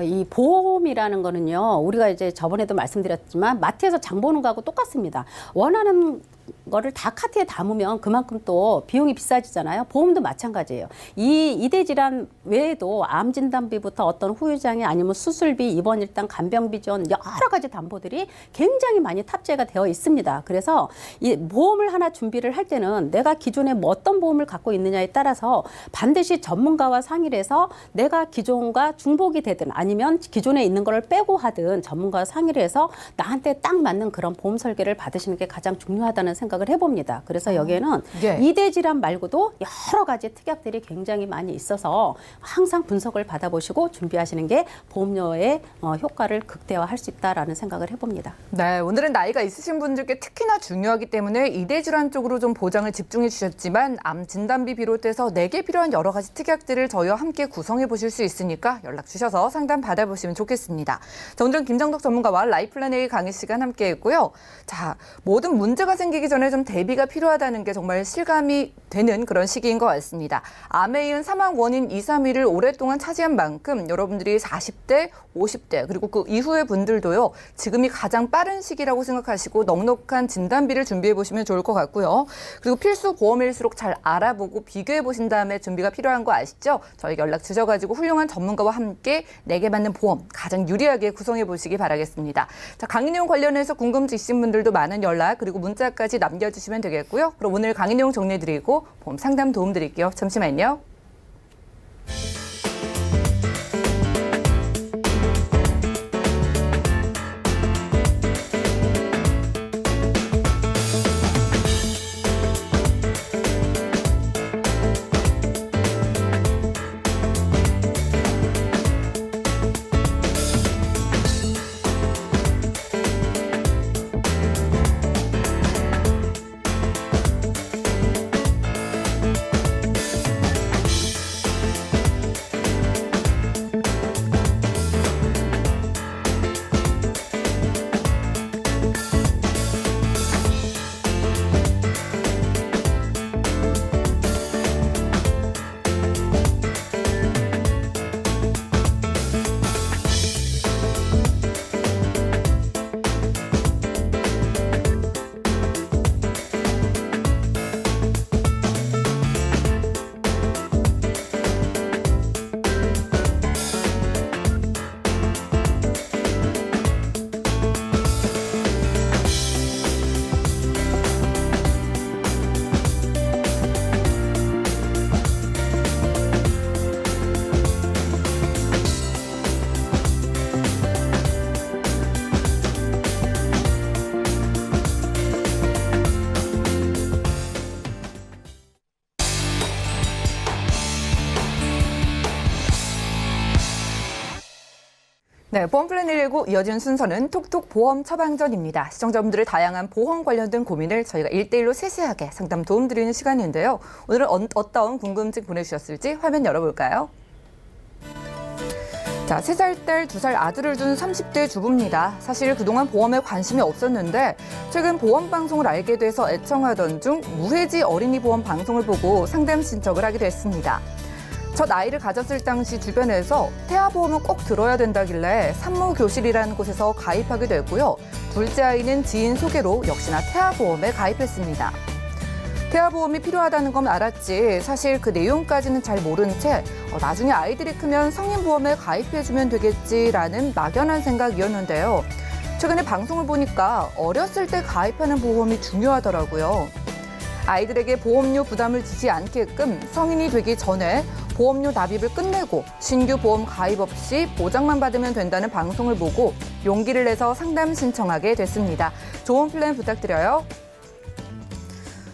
이 보험이라는 거는요, 우리가 이제 저번에도 말씀드렸지만 마트에서 장 보는 거하고 똑같습니다. 원하는 거를 다 카트에 담으면 그만큼 또 비용이 비싸지잖아요. 보험도 마찬가지예요. 이 이대 질환 외에도 암 진단비부터 어떤 후유장애 아니면 수술비, 입원 일당, 간병비 지원 여러 가지 담보들이 굉장히 많이 탑재가 되어 있습니다. 그래서 이 보험을 하나 준비를 할 때는 내가 기존에 뭐 어떤 보험을 갖고 있느냐에 따라서 반드시 전문가와 상의를 해서 내가 기존과 중복이 되든 아니면 기존에 있는 거를 빼고 하든 전문가와 상의를 해서 나한테 딱 맞는 그런 보험 설계를 받으시는 게 가장 중요하다는 생각을 해봅니다. 그래서 여기에는 예. 이대 질환 말고도 여러 가지 특약들이 굉장히 많이 있어서 항상 분석을 받아보시고 준비하시는 게 보험료의 효과를 극대화할 수 있다라는 생각을 해봅니다. 네, 오늘은 나이가 있으신 분들께 특히나 중요하기 때문에 이대 질환 쪽으로 좀 보장을 집중해 주셨지만 암 진단비 비롯해서 내게 필요한 여러 가지 특약들을 저희와 함께 구성해 보실 수 있으니까 연락 주셔서 상담 받아보시면 좋겠습니다. 자, 오늘은 김정덕 전문가와 라이플랜 A 강의 시간 함께했고요. 자, 모든 문제가 생기기 전에 좀 대비가 필요하다는 게 정말 실감이 되는 그런 시기인 것 같습니다. 암에 이은 사망 원인 2, 3위를 오랫동안 차지한 만큼 여러분들이 40대, 50대 그리고 그 이후의 분들도요. 지금이 가장 빠른 시기라고 생각하시고 넉넉한 진단비를 준비해 보시면 좋을 것 같고요. 그리고 필수 보험일수록 잘 알아보고 비교해 보신 다음에 준비가 필요한 거 아시죠? 저희가 연락 주셔가지고 훌륭한 전문가와 함께 내게 맞는 보험 가장 유리하게 구성해 보시기 바라겠습니다. 자, 강의 내용 관련해서 궁금증 있으신 분들도 많은 연락 그리고 문자까지 남겨주시면 되겠고요. 그럼 오늘 강의 내용 정리해드리고 보험 상담 도움 드릴게요. 잠시만요. 네, 보험 플랜 119 이어진 순서는 톡톡 보험 처방전입니다. 시청자분들의 다양한 보험 관련된 고민을 저희가 1대1로 세세하게 상담 도움 드리는 시간인데요. 오늘은 어떤 궁금증 보내주셨을지 화면 열어볼까요? 자, 3살 딸, 2살 아들을 둔 30대 주부입니다. 사실 그동안 보험에 관심이 없었는데 최근 보험 방송을 알게 돼서 애청하던 중 무해지 어린이 보험 방송을 보고 상담 신청을 하게 됐습니다. 첫 아이를 가졌을 당시 주변에서 태아보험은 꼭 들어야 된다길래 산모교실이라는 곳에서 가입하게 됐고요. 둘째 아이는 지인 소개로 역시나 태아보험에 가입했습니다. 태아보험이 필요하다는 건 알았지 사실 그 내용까지는 잘 모른 채 나중에 아이들이 크면 성인보험에 가입해주면 되겠지라는 막연한 생각이었는데요. 최근에 방송을 보니까 어렸을 때 가입하는 보험이 중요하더라고요. 아이들에게 보험료 부담을 지지 않게끔 성인이 되기 전에 보험료 납입을 끝내고 신규 보험 가입 없이 보장만 받으면 된다는 방송을 보고 용기를 내서 상담 신청하게 됐습니다. 좋은 플랜 부탁드려요.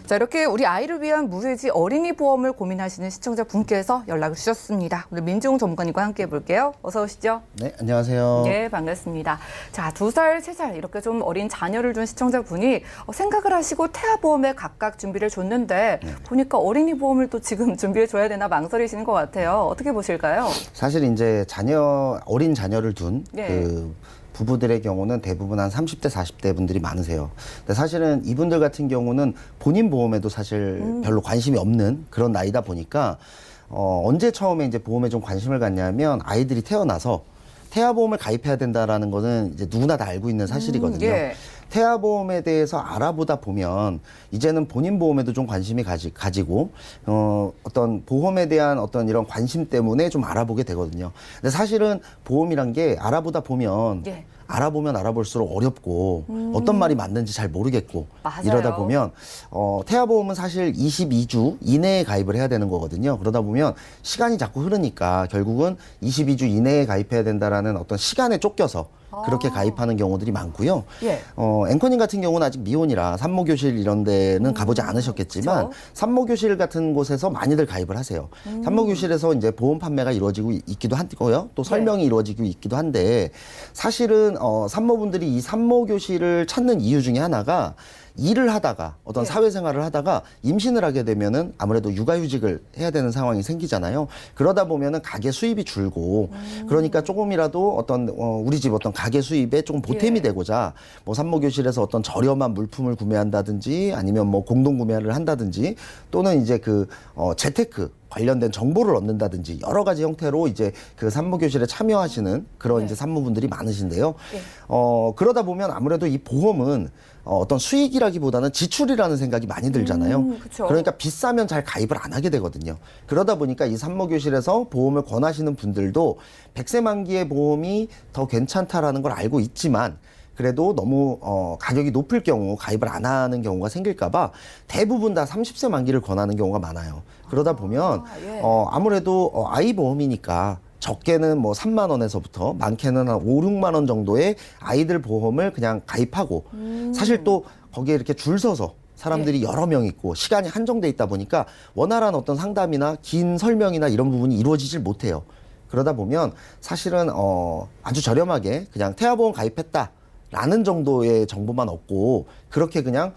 자, 이렇게 우리 아이를 위한 무해지 어린이 보험을 고민하시는 시청자분께서 연락을 주셨습니다. 오늘 민지웅 전문가님과 함께 해볼게요. 어서 오시죠. 네, 안녕하세요. 네, 반갑습니다. 자, 2살, 3살 이렇게 좀 어린 자녀를 둔 시청자분이 생각을 하시고 태아보험에 각각 준비를 줬는데 보니까 어린이 보험을 또 지금 준비해 줘야 되나 망설이시는 것 같아요. 어떻게 보실까요? 사실 이제 어린 자녀를 둔 네. 부부들의 경우는 대부분 한 30대, 40대 분들이 많으세요. 근데 사실은 이분들 같은 경우는 본인 보험에도 사실 별로 관심이 없는 그런 나이다 보니까 언제 처음에 이제 보험에 좀 관심을 갖냐면 아이들이 태어나서 태아보험을 가입해야 된다라는 거는 이제 누구나 다 알고 있는 사실이거든요. 예. 태아보험에 대해서 알아보다 보면 이제는 본인 보험에도 좀 관심이 가지고 어떤 보험에 대한 어떤 이런 관심 때문에 좀 알아보게 되거든요. 근데 사실은 보험이란 게 알아보다 보면 예. 알아보면 알아볼수록 어렵고 어떤 말이 맞는지 잘 모르겠고 맞아요. 이러다 보면 태아보험은 사실 22주 이내에 가입을 해야 되는 거거든요. 그러다 보면 시간이 자꾸 흐르니까 결국은 22주 이내에 가입해야 된다라는 어떤 시간에 쫓겨서 그렇게 가입하는 경우들이 많고요. 예. 앵커님 같은 경우는 아직 미혼이라 산모교실 이런 데는 가보지 않으셨겠지만 그쵸? 산모교실 같은 곳에서 많이들 가입을 하세요. 산모교실에서 이제 보험 판매가 이루어지고 있기도 하고요. 또 설명이 이루어지고 있기도 한데 사실은 산모분들이 이 산모교실을 찾는 이유 중에 하나가 일을 하다가 어떤 사회생활을 하다가 임신을 하게 되면은 아무래도 육아휴직을 해야 되는 상황이 생기잖아요. 그러다 보면은 가계 수입이 줄고 그러니까 조금이라도 어떤 우리 집 어떤 가계 수입에 조금 보탬이 되고자 뭐 산모교실에서 어떤 저렴한 물품을 구매한다든지 아니면 뭐 공동 구매를 한다든지 또는 이제 그 재테크 관련된 정보를 얻는다든지 여러 가지 형태로 이제 그 산모교실에 참여하시는 그런 이제 산모분들이 많으신데요. 그러다 보면 아무래도 이 보험은 어떤 수익이라기보다는 지출이라는 생각이 많이 들잖아요. 그쵸. 그러니까 비싸면 잘 가입을 안 하게 되거든요. 그러다 보니까 이 산모교실에서 보험을 권하시는 분들도 100세 만기의 보험이 더 괜찮다라는 걸 알고 있지만 그래도 너무 가격이 높을 경우 가입을 안 하는 경우가 생길까봐 대부분 다 30세 만기를 권하는 경우가 많아요. 그러다 보면 아무래도 아이 보험이니까 적게는 뭐 3만 원에서부터 많게는 한 5, 6만 원 정도의 아이들 보험을 그냥 가입하고 사실 또 거기에 이렇게 줄 서서 사람들이 여러 명 있고 시간이 한정돼 있다 보니까 원활한 어떤 상담이나 긴 설명이나 이런 부분이 이루어지질 못해요. 그러다 보면 사실은 아주 저렴하게 그냥 태아보험 가입했다라는 정도의 정보만 얻고 그렇게 그냥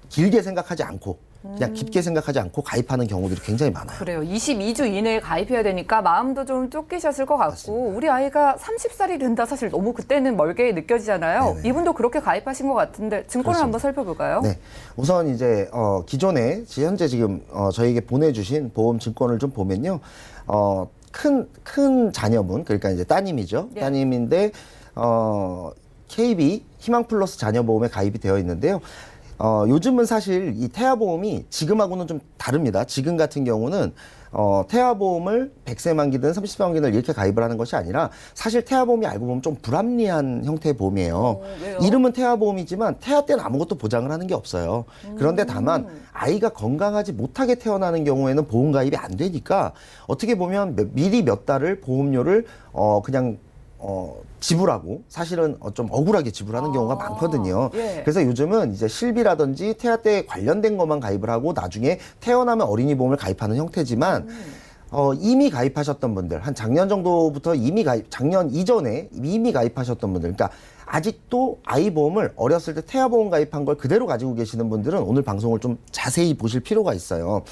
길게 생각하지 않고 그냥 깊게 생각하지 않고 가입하는 경우들이 굉장히 많아요. 그래요. 22주 이내에 가입해야 되니까 마음도 좀 쫓기셨을 것 같고 맞습니다. 우리 아이가 30살이 된다 사실 너무 그때는 멀게 느껴지잖아요. 네네. 이분도 그렇게 가입하신 것 같은데 증권을 그렇습니다. 한번 살펴볼까요? 네. 우선 이제 기존에 현재 지금 저에게 보내주신 보험 증권을 좀 보면요. 큰 자녀분 그러니까 이제 따님이죠. 예. 따님인데 KB 희망플러스 자녀보험에 가입이 되어 있는데요. 요즘은 사실 이 태아보험이 지금하고는 좀 다릅니다. 지금 같은 경우는 태아보험을 100세 만기든 30세 만기든 이렇게 가입을 하는 것이 아니라 사실 태아보험이 알고 보면 좀 불합리한 형태의 보험이에요. 왜요? 이름은 태아보험이지만 태아 때는 아무것도 보장을 하는 게 없어요. 그런데 다만 아이가 건강하지 못하게 태어나는 경우에는 보험 가입이 안 되니까 어떻게 보면 미리 몇 달을 보험료를 그냥 지불하고 사실은 좀 억울하게 지불하는 경우가 많거든요. 예. 그래서 요즘은 이제 실비라든지 태아 때 관련된 것만 가입을 하고 나중에 태어나면 어린이 보험을 가입하는 형태지만 이미 가입하셨던 분들 한 작년 정도부터 작년 이전에 이미 가입하셨던 분들 그러니까 아직도 아이 보험을 어렸을 때 태아 보험 가입한 걸 그대로 가지고 계시는 분들은 오늘 방송을 좀 자세히 보실 필요가 있어요.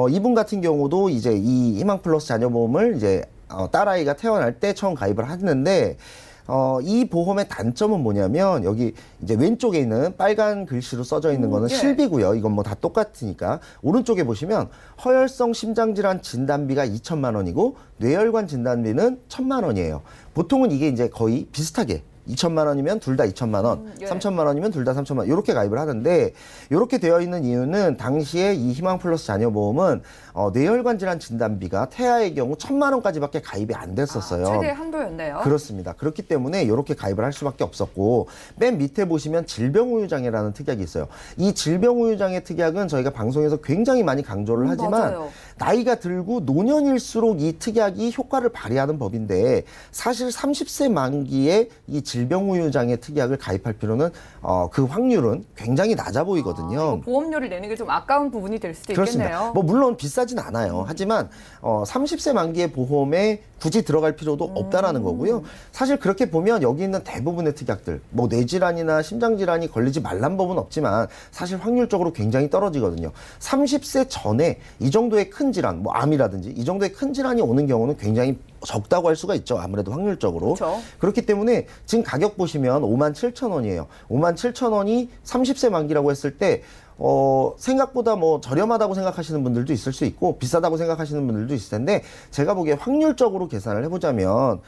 이분 같은 경우도 이제 이 희망플러스 자녀보험을 이제 딸아이가 태어날 때 처음 가입을 했는데 이 보험의 단점은 뭐냐면 여기 이제 왼쪽에 있는 빨간 글씨로 써져 있는 거는 예. 실비고요. 이건 뭐 다 똑같으니까 오른쪽에 보시면 허혈성 심장질환 진단비가 2천만 원이고 뇌혈관 진단비는 1,000만 원이에요. 보통은 이게 이제 거의 비슷하게 2천만 원이면 둘 다 2천만 원, 예. 3천만 원이면 둘 다 3천만 원 이렇게 가입을 하는데 이렇게 되어 있는 이유는 당시에 이 희망플러스 자녀보험은 뇌혈관 질환 진단비가 태아의 경우 1,000만 원까지밖에 가입이 안 됐었어요. 최대 한도였네요. 그렇습니다. 그렇기 때문에 이렇게 가입을 할 수밖에 없었고 맨 밑에 보시면 질병우유장애라는 특약이 있어요. 이 질병우유장애 특약은 저희가 방송에서 굉장히 많이 강조를 하지만 맞아요. 나이가 들고 노년일수록 이 특약이 효과를 발휘하는 법인데 사실 30세 만기에 이 질병우유장애 특약을 가입할 필요는 그 확률은 굉장히 낮아 보이거든요. 이거 보험료를 내는 게 좀 아까운 부분이 될 수도 그렇습니다. 있겠네요. 뭐 물론 비싸진 않아요. 하지만 30세 만기의 보험에 굳이 들어갈 필요도 없다라는 거고요. 사실 그렇게 보면 여기 있는 대부분의 특약들, 뭐 뇌질환이나 심장질환이 걸리지 말란 법은 없지만 사실 확률적으로 굉장히 떨어지거든요. 30세 전에 이 정도의 큰 질환, 뭐 암이라든지 이 정도의 큰 질환이 오는 경우는 굉장히 적다고 할 수가 있죠. 아무래도 확률적으로. 그렇죠. 그렇기 때문에 지금 가격 보시면 57,000원이에요. 57,000원이 30세 만기라고 했을 때 생각보다 뭐 저렴하다고 생각하시는 분들도 있을 수 있고 비싸다고 생각하시는 분들도 있을 텐데 제가 보기에 확률적으로 계산을 해보자면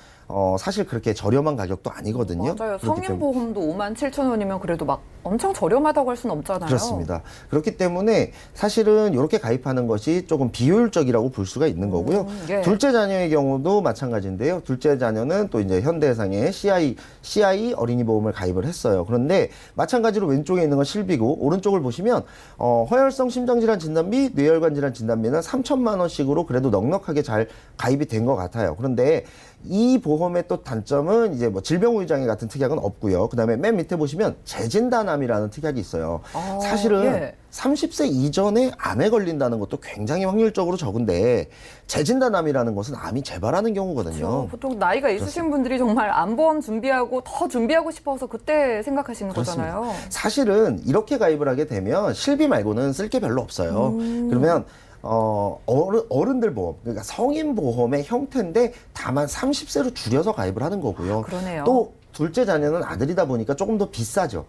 사실 그렇게 저렴한 가격도 아니거든요. 맞아요. 그렇기 성인 때문에. 보험도 57,000원이면 그래도 막 엄청 저렴하다고 할 수는 없잖아요. 그렇습니다. 그렇기 때문에 사실은 이렇게 가입하는 것이 조금 비효율적이라고 볼 수가 있는 거고요. 예. 둘째 자녀의 경우도 마찬가지인데요. 둘째 자녀는 또 이제 현대해상의 CI 어린이 보험을 가입을 했어요. 그런데 마찬가지로 왼쪽에 있는 건 실비고 오른쪽을 보시면 허혈성 심장질환 진단비, 뇌혈관 질환 진단비는 3천만 원씩으로 그래도 넉넉하게 잘 가입이 된 것 같아요. 그런데 이 보험의 또 단점은 이제 뭐 질병우의장애 같은 특약은 없고요. 그다음에 맨 밑에 보시면 재진단암이라는 특약이 있어요. 사실은 예. 30세 이전에 암에 걸린다는 것도 굉장히 확률적으로 적은데 재진단암이라는 것은 암이 재발하는 경우거든요. 그렇죠. 보통 나이가 있으신 분들이 정말 암보험 준비하고 더 준비하고 싶어서 그때 생각하시는 그렇습니다. 거잖아요. 사실은 이렇게 가입을 하게 되면 실비 말고는 쓸 게 별로 없어요. 그러면 어른들 보험, 그러니까 성인 보험의 형태인데 다만 30세로 줄여서 가입을 하는 거고요. 그러네요. 또 둘째 자녀는 아들이다 보니까 조금 더 비싸죠.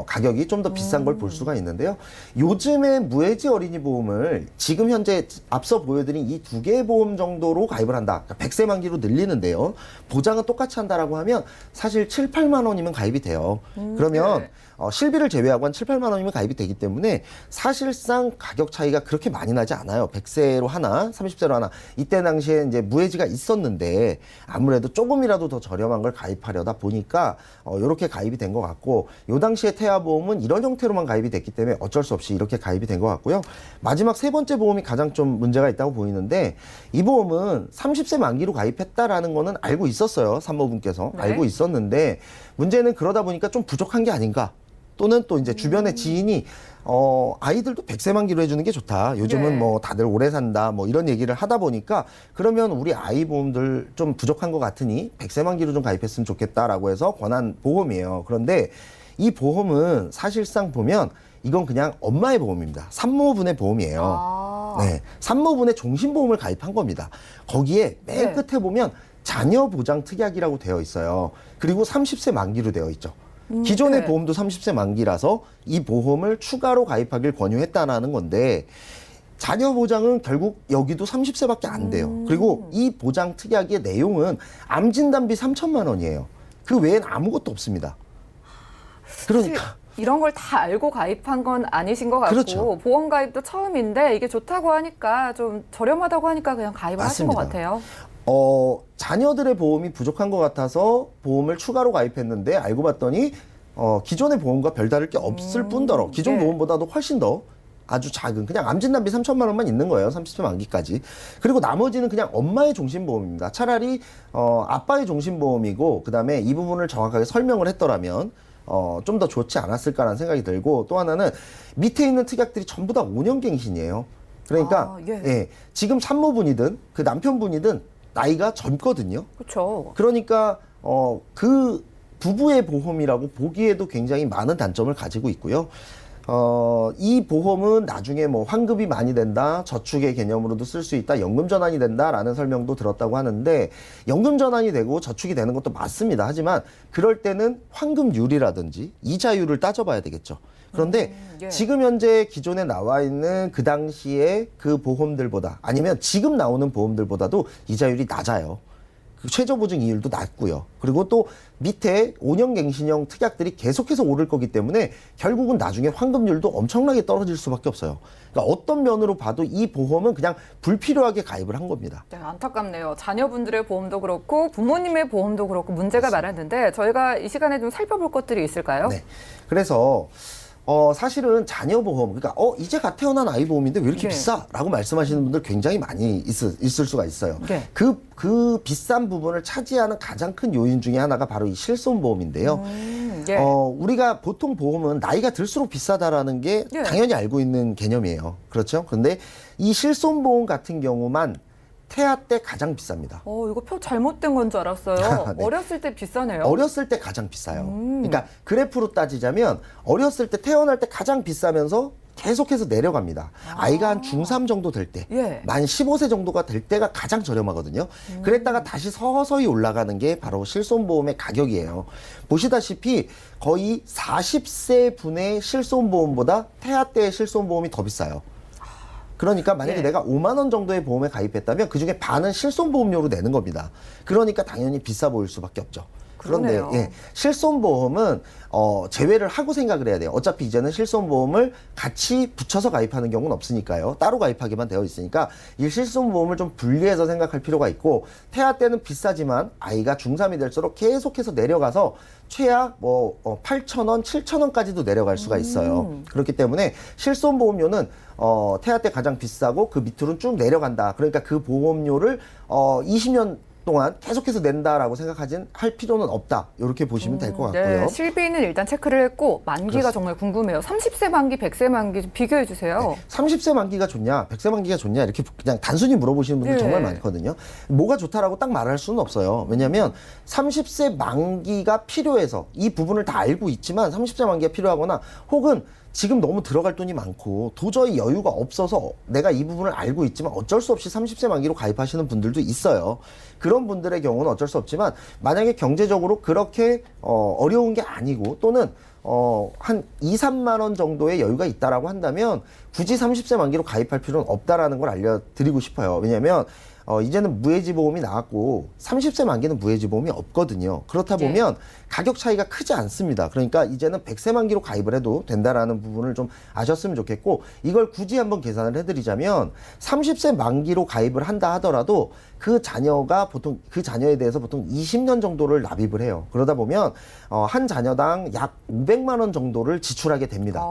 가격이 좀 더 비싼 걸 볼 수가 있는데요. 요즘에 무해지 어린이 보험을 지금 현재 앞서 보여드린 이 두 개의 보험 정도로 가입을 한다. 그러니까 100세 만기로 늘리는데요. 보장은 똑같이 한다라고 하면 사실 7, 8만 원이면 가입이 돼요. 그러면 네. 실비를 제외하고 한 7, 8만 원이면 가입이 되기 때문에 사실상 가격 차이가 그렇게 많이 나지 않아요. 100세로 하나, 30세로 하나. 이때 당시에 이제 무해지가 있었는데 아무래도 조금이라도 더 저렴한 걸 가입하려다 보니까 이렇게 가입이 된 것 같고 요 당시에 태아보험은 이런 형태로만 가입이 됐기 때문에 어쩔 수 없이 이렇게 가입이 된 것 같고요. 마지막 세 번째 보험이 가장 좀 문제가 있다고 보이는데 이 보험은 30세 만기로 가입했다라는 거는 알고 있었어요. 산모분께서. 네. 알고 있었는데 문제는 그러다 보니까 좀 부족한 게 아닌가. 또는 또 이제 주변의 지인이 아이들도 100세 만기로 해주는 게 좋다. 요즘은 네. 뭐 다들 오래 산다. 뭐 이런 얘기를 하다 보니까 그러면 우리 아이 보험들 좀 부족한 것 같으니 100세 만기로 좀 가입했으면 좋겠다라고 해서 권한 보험이에요. 그런데 이 보험은 사실상 보면 이건 그냥 엄마의 보험입니다. 산모분의 보험이에요. 네, 산모분의 종신보험을 가입한 겁니다. 거기에 맨 네. 끝에 보면 자녀 보장 특약이라고 되어 있어요. 그리고 30세 만기로 되어 있죠. 기존의 네. 보험도 30세 만기라서 이 보험을 추가로 가입하길 권유했다라는 건데 자녀 보장은 결국 여기도 30세밖에 안 돼요. 그리고 이 보장 특약의 내용은 암 진단비 3천만 원이에요. 그 외엔 아무것도 없습니다. 그러니까 이런 걸 다 알고 가입한 건 아니신 것 같고 그렇죠. 보험 가입도 처음인데 이게 좋다고 하니까 좀 저렴하다고 하니까 그냥 가입을 하신 것 맞습니다. 같아요. 자녀들의 보험이 부족한 것 같아서 보험을 추가로 가입했는데 알고 봤더니 기존의 보험과 별다를 게 없을 뿐더러 기존 네. 보험보다도 훨씬 더 아주 작은 그냥 암 진단비 3천만 원만 있는 거예요. 30세 만기까지. 그리고 나머지는 그냥 엄마의 종신보험입니다. 차라리 아빠의 종신보험이고 그다음에 이 부분을 정확하게 설명을 했더라면 좀 더 좋지 않았을까라는 생각이 들고 또 하나는 밑에 있는 특약들이 전부 다 5년 갱신이에요. 그러니까 예. 지금 산모분이든 그 남편분이든 나이가 젊거든요. 그렇죠. 그러니까 그 부부의 보험이라고 보기에도 굉장히 많은 단점을 가지고 있고요. 이 보험은 나중에 뭐 환급이 많이 된다, 저축의 개념으로도 쓸 수 있다, 연금 전환이 된다라는 설명도 들었다고 하는데 연금 전환이 되고 저축이 되는 것도 맞습니다. 하지만 그럴 때는 환급률이라든지 이자율을 따져봐야 되겠죠. 그런데 예. 지금 현재 기존에 나와 있는 그 당시에 그 보험들보다 아니면 지금 나오는 보험들보다도 이자율이 낮아요. 그 최저보증 이율도 낮고요. 그리고 또 밑에 5년 갱신형 특약들이 계속해서 오를 거기 때문에 결국은 나중에 환급률도 엄청나게 떨어질 수밖에 없어요. 그러니까 어떤 면으로 봐도 이 보험은 그냥 불필요하게 가입을 한 겁니다. 네, 안타깝네요. 자녀분들의 보험도 그렇고 부모님의 보험도 그렇고 문제가 많았는데 저희가 이 시간에 좀 살펴볼 것들이 있을까요? 네. 그래서 사실은 자녀 보험, 그러니까 이제 갓 태어난 아이 보험인데 왜 이렇게 네. 비싸?라고 말씀하시는 분들 굉장히 많이 있을 수가 있어요. 네. 그 비싼 부분을 차지하는 가장 큰 요인 중에 하나가 바로 이 실손보험인데요. 예. 우리가 보통 보험은 나이가 들수록 비싸다라는 게 예. 당연히 알고 있는 개념이에요. 그렇죠? 그런데 이 실손보험 같은 경우만 태아 때 가장 비쌉니다. 이거 표 잘못된 건 줄 알았어요. 네. 어렸을 때 비싸네요. 어렸을 때 가장 비싸요. 그러니까 그래프로 따지자면 어렸을 때 태어날 때 가장 비싸면서 계속해서 내려갑니다. 아이가 한 중3 정도 될 때, 예. 만 15세 정도가 될 때가 가장 저렴하거든요. 그랬다가 다시 서서히 올라가는 게 바로 실손보험의 가격이에요. 보시다시피 거의 40세 분의 실손보험보다 태아 때의 실손보험이 더 비싸요. 그러니까 만약에 예. 내가 5만 원 정도의 보험에 가입했다면 그중에 반은 실손보험료로 내는 겁니다. 그러니까 당연히 비싸 보일 수밖에 없죠. 그런데 그러네요. 예, 실손보험은 제외를 하고 생각을 해야 돼요. 어차피 이제는 실손보험을 같이 붙여서 가입하는 경우는 없으니까요. 따로 가입하게만 되어 있으니까 이 실손보험을 좀 분리해서 생각할 필요가 있고, 태아 때는 비싸지만 아이가 중3이 될수록 계속해서 내려가서 최하 8,000원, 7,000원까지도 내려갈 수가 있어요. 그렇기 때문에 실손보험료는 태아 때 가장 비싸고 그 밑으로는 쭉 내려간다. 그러니까 그 보험료를 20년 동안 계속해서 낸다라고 할 필요는 없다. 이렇게 보시면 될 것 같고요. 네, 실비는 일단 체크를 했고 만기가 그렇습니다. 정말 궁금해요. 30세 만기, 100세 만기 좀 비교해 주세요. 30세 만기가 좋냐, 100세 만기가 좋냐 이렇게 그냥 단순히 물어보시는 분들 네. 정말 많거든요. 뭐가 좋다라고 딱 말할 수는 없어요. 왜냐하면 30세 만기가 필요해서 이 부분을 다 알고 있지만 30세 만기가 필요하거나 혹은 지금 너무 들어갈 돈이 많고 도저히 여유가 없어서 내가 이 부분을 알고 있지만 어쩔 수 없이 30세 만기로 가입하시는 분들도 있어요. 그런 분들의 경우는 어쩔 수 없지만 만약에 경제적으로 그렇게 어려운 게 아니고 또는 한 2, 3만 원 정도의 여유가 있다라고 한다면 굳이 30세 만기로 가입할 필요는 없다라는 걸 알려드리고 싶어요. 왜냐하면 이제는 무해지보험이 나왔고 30세 만기는 무해지보험이 없거든요. 그렇다 보면 가격 차이가 크지 않습니다. 그러니까 이제는 100세 만기로 가입을 해도 된다라는 부분을 좀 아셨으면 좋겠고, 이걸 굳이 한번 계산을 해드리자면 30세 만기로 가입을 한다 하더라도 그 자녀에 대해서 보통 20년 정도를 납입을 해요. 그러다 보면 한 자녀당 약 500만 원 정도를 지출하게 됩니다.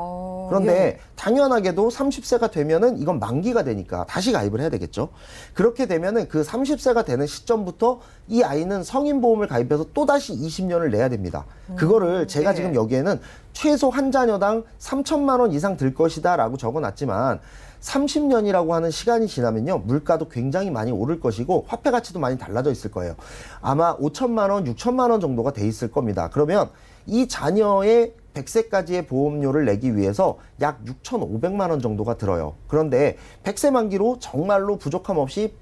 그런데 예. 당연하게도 30세가 되면은 이건 만기가 되니까 다시 가입을 해야 되겠죠. 그렇게 되면은 그 30세가 되는 시점부터 이 아이는 성인보험을 가입해서 또다시 20년을 내야 됩니다. 그거를 제가 예. 지금 여기에는 최소 한 자녀당 3천만 원 이상 들 것이다 라고 적어놨지만 30년이라고 하는 시간이 지나면요, 물가도 굉장히 많이 오를 것이고 화폐 가치도 많이 달라져 있을 거예요. 아마 5천만 원, 6천만 원 정도가 돼 있을 겁니다. 그러면 이 자녀의 100세까지의 보험료를 내기 위해서 약 6,500만 원 정도가 들어요. 그런데 100세 만기로 정말로 부족함 없이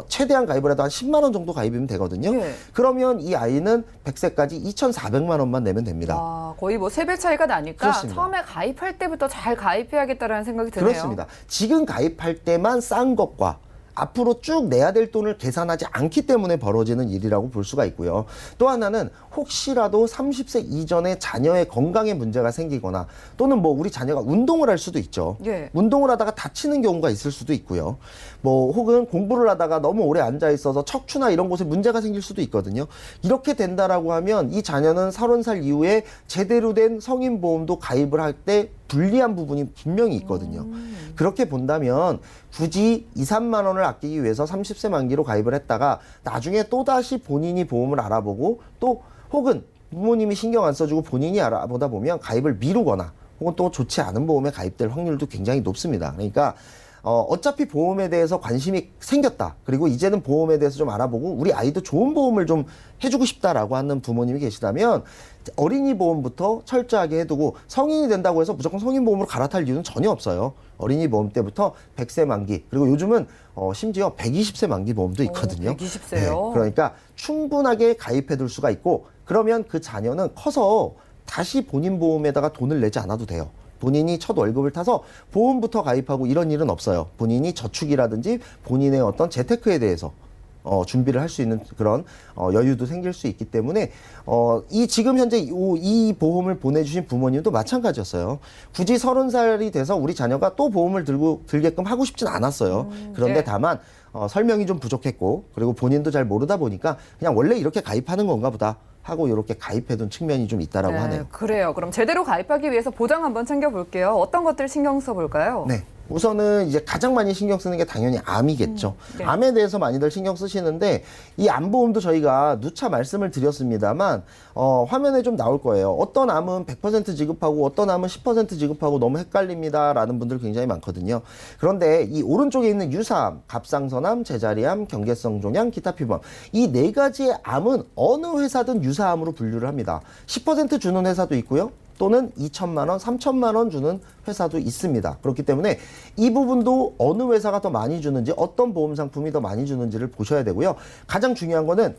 최대한 가입을 해도 한 10만 원 정도 가입이면 되거든요. 예. 그러면 이 아이는 100세까지 2,400만 원만 내면 됩니다. 아, 거의 뭐 3배 차이가 나니까 그렇습니다. 처음에 가입할 때부터 잘 가입해야겠다라는 생각이 드네요. 그렇습니다. 지금 가입할 때만 싼 것과 앞으로 쭉 내야 될 돈을 계산하지 않기 때문에 벌어지는 일이라고 볼 수가 있고요. 또 하나는 혹시라도 30세 이전에 자녀의 건강에 문제가 생기거나 또는 뭐 우리 자녀가 운동을 할 수도 있죠. 예. 운동을 하다가 다치는 경우가 있을 수도 있고요. 뭐 혹은 공부를 하다가 너무 오래 앉아 있어서 척추나 이런 곳에 문제가 생길 수도 있거든요. 이렇게 된다라고 하면 이 자녀는 30살 이후에 제대로 된 성인보험도 가입을 할 때 불리한 부분이 분명히 있거든요. 그렇게 본다면 굳이 2, 3만 원을 아끼기 위해서 30세 만기로 가입을 했다가 나중에 또다시 본인이 보험을 알아보고 또 혹은 부모님이 신경 안 써주고 본인이 알아보다 보면 가입을 미루거나 혹은 또 좋지 않은 보험에 가입될 확률도 굉장히 높습니다. 그러니까 어차피 보험에 대해서 관심이 생겼다. 그리고 이제는 보험에 대해서 좀 알아보고 우리 아이도 좋은 보험을 좀 해주고 싶다라고 하는 부모님이 계시다면 어린이 보험부터 철저하게 해두고 성인이 된다고 해서 무조건 성인보험으로 갈아탈 이유는 전혀 없어요. 어린이 보험 때부터 100세 만기, 그리고 요즘은 심지어 120세 만기 보험도 있거든요. 120세요? 그러니까 충분하게 가입해둘 수가 있고, 그러면 그 자녀는 커서 다시 본인 보험에다가 돈을 내지 않아도 돼요. 본인이 첫 월급을 타서 보험부터 가입하고 이런 일은 없어요. 본인이 저축이라든지 본인의 어떤 재테크에 대해서 준비를 할 수 있는 그런 여유도 생길 수 있기 때문에 지금 현재 이 보험을 보내주신 부모님도 마찬가지였어요. 굳이 30살이 돼서 우리 자녀가 또 보험을 들게끔 하고 싶진 않았어요. 그런데 네. 다만 설명이 좀 부족했고 그리고 본인도 잘 모르다 보니까 그냥 원래 이렇게 가입하는 건가 보다 하고 이렇게 가입해둔 측면이 좀 있다라고 네, 하네요. 그래요. 그럼 제대로 가입하기 위해서 보장 한번 챙겨볼게요. 어떤 것들 신경 써볼까요? 네. 우선은 이제 가장 많이 신경 쓰는 게 당연히 암이겠죠. 네. 암에 대해서 많이들 신경 쓰시는데 이 암보험도 저희가 누차 말씀을 드렸습니다만 화면에 좀 나올 거예요. 어떤 암은 100% 지급하고 어떤 암은 10% 지급하고 너무 헷갈립니다라는 분들 굉장히 많거든요. 그런데 이 오른쪽에 있는 유사암, 갑상선암, 제자리암, 경계성 종양, 기타 피부암 이 네 가지의 암은 어느 회사든 유사암으로 분류를 합니다. 10% 주는 회사도 있고요. 또는 2천만 원, 3천만 원 주는 회사도 있습니다. 그렇기 때문에 이 부분도 어느 회사가 더 많이 주는지, 어떤 보험 상품이 더 많이 주는지를 보셔야 되고요. 가장 중요한 거는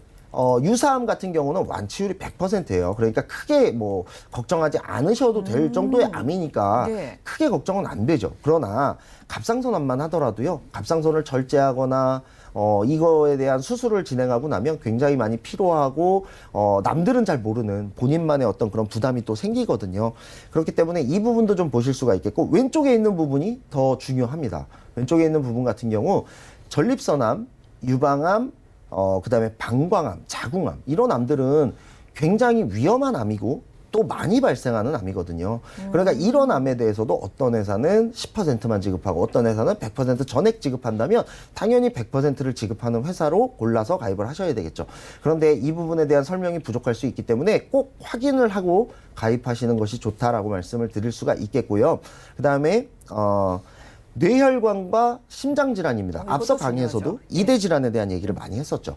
유사암 같은 경우는 완치율이 100%예요. 그러니까 크게 뭐 걱정하지 않으셔도 될 정도의 암이니까 네. 크게 걱정은 안 되죠. 그러나 갑상선암만 하더라도요. 갑상선을 절제하거나 이거에 대한 수술을 진행하고 나면 굉장히 많이 피로하고 남들은 잘 모르는 본인만의 어떤 그런 부담이 또 생기거든요. 그렇기 때문에 이 부분도 좀 보실 수가 있겠고, 왼쪽에 있는 부분이 더 중요합니다. 왼쪽에 있는 부분 같은 경우 전립선암, 유방암, 그다음에 방광암, 자궁암, 이런 암들은 굉장히 위험한 암이고 또 많이 발생하는 암이거든요. 그러니까 이런 암에 대해서도 어떤 회사는 10%만 지급하고 어떤 회사는 100% 전액 지급한다면 당연히 100%를 지급하는 회사로 골라서 가입을 하셔야 되겠죠. 그런데 이 부분에 대한 설명이 부족할 수 있기 때문에 꼭 확인을 하고 가입하시는 것이 좋다라고 말씀을 드릴 수가 있겠고요. 그다음에 뇌혈관과 심장질환입니다. 앞서 강의에서도 중요하죠. 이대 질환에 대한 얘기를 많이 했었죠.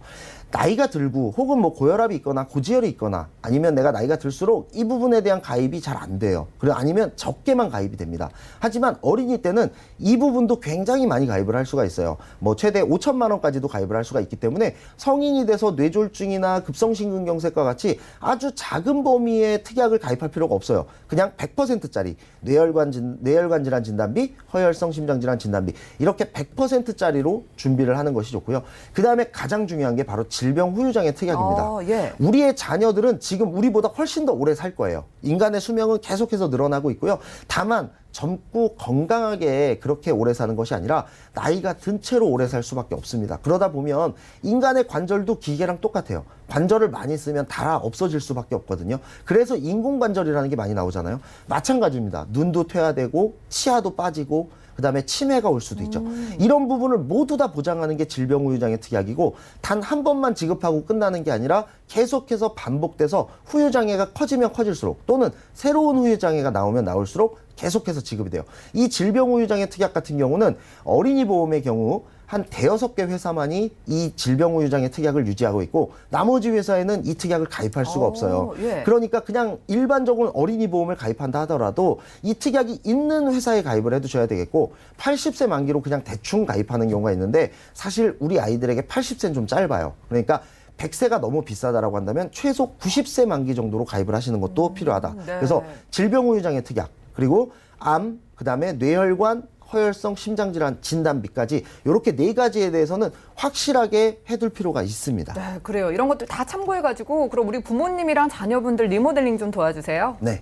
나이가 들고 혹은 뭐 고혈압이 있거나 고지혈이 있거나 아니면 내가 나이가 들수록 이 부분에 대한 가입이 잘 안 돼요. 그리고 아니면 적게만 가입이 됩니다. 하지만 어린이 때는 이 부분도 굉장히 많이 가입을 할 수가 있어요. 뭐 최대 5천만 원까지도 가입을 할 수가 있기 때문에 성인이 돼서 뇌졸중이나 급성심근경색과 같이 아주 작은 범위의 특약을 가입할 필요가 없어요. 그냥 100%짜리 뇌혈관 질환 진단비, 허혈성 심장질환 진단비, 이렇게 100%짜리로 준비를 하는 것이 좋고요. 그 다음에 가장 중요한 게 바로 질병 후유장애 특약입니다. 예. 우리의 자녀들은 지금 우리보다 훨씬 더 오래 살 거예요. 인간의 수명은 계속해서 늘어나고 있고요. 다만 젊고 건강하게 그렇게 오래 사는 것이 아니라 나이가 든 채로 오래 살 수밖에 없습니다. 그러다 보면 인간의 관절도 기계랑 똑같아요. 관절을 많이 쓰면 닳아 없어질 수밖에 없거든요. 그래서 인공관절이라는 게 많이 나오잖아요. 마찬가지입니다. 눈도 퇴화되고 치아도 빠지고 그다음에 치매가 올 수도 있죠. 이런 부분을 모두 다 보장하는 게 질병후유장애 특약이고, 단 한 번만 지급하고 끝나는 게 아니라 계속해서 반복돼서 후유장애가 커지면 커질수록 또는 새로운 후유장애가 나오면 나올수록 계속해서 지급이 돼요. 이 질병후유장애 특약 같은 경우는 어린이 보험의 경우 한 대여섯 개 회사만이 이 질병후유장애 특약을 유지하고 있고 나머지 회사에는 이 특약을 가입할 수가 없어요. 예. 그러니까 그냥 일반적으로 어린이 보험을 가입한다 하더라도 이 특약이 있는 회사에 가입을 해두셔야 되겠고, 80세 만기로 그냥 대충 가입하는 경우가 있는데 사실 우리 아이들에게 80세는 좀 짧아요. 그러니까 100세가 너무 비싸다라고 한다면 최소 90세 만기 정도로 가입을 하시는 것도 필요하다. 네. 그래서 질병후유장애 특약, 그리고 암, 그다음에 뇌혈관, 허혈성 심장질환 진단비까지 이렇게 네 가지에 대해서는 확실하게 해둘 필요가 있습니다. 네, 그래요. 이런 것들 다 참고해가지고 그럼 우리 부모님이랑 자녀분들 리모델링 좀 도와주세요. 네,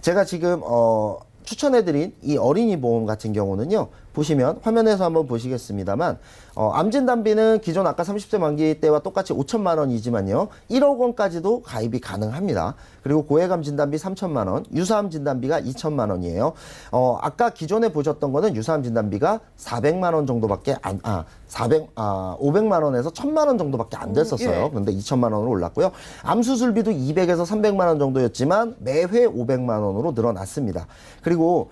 제가 지금 추천해드린 이 어린이 보험 같은 경우는요, 보시면 화면에서 한번 보시겠습니다만 암 진단비는 기존 아까 30세 만기 때와 똑같이 5천만 원이지만요 1억 원까지도 가입이 가능합니다. 그리고 고해감 진단비 3천만 원, 유사암 진단비가 2천만 원이에요. 아까 기존에 보셨던 거는 유사암 진단비가 400만 원 정도밖에 500만 원에서 1,000만 원 정도밖에 안 됐었어요. 예. 그런데 2천만 원으로 올랐고요. 암 수술비도 200에서 300만 원 정도였지만 매회 500만 원으로 늘어났습니다. 그리고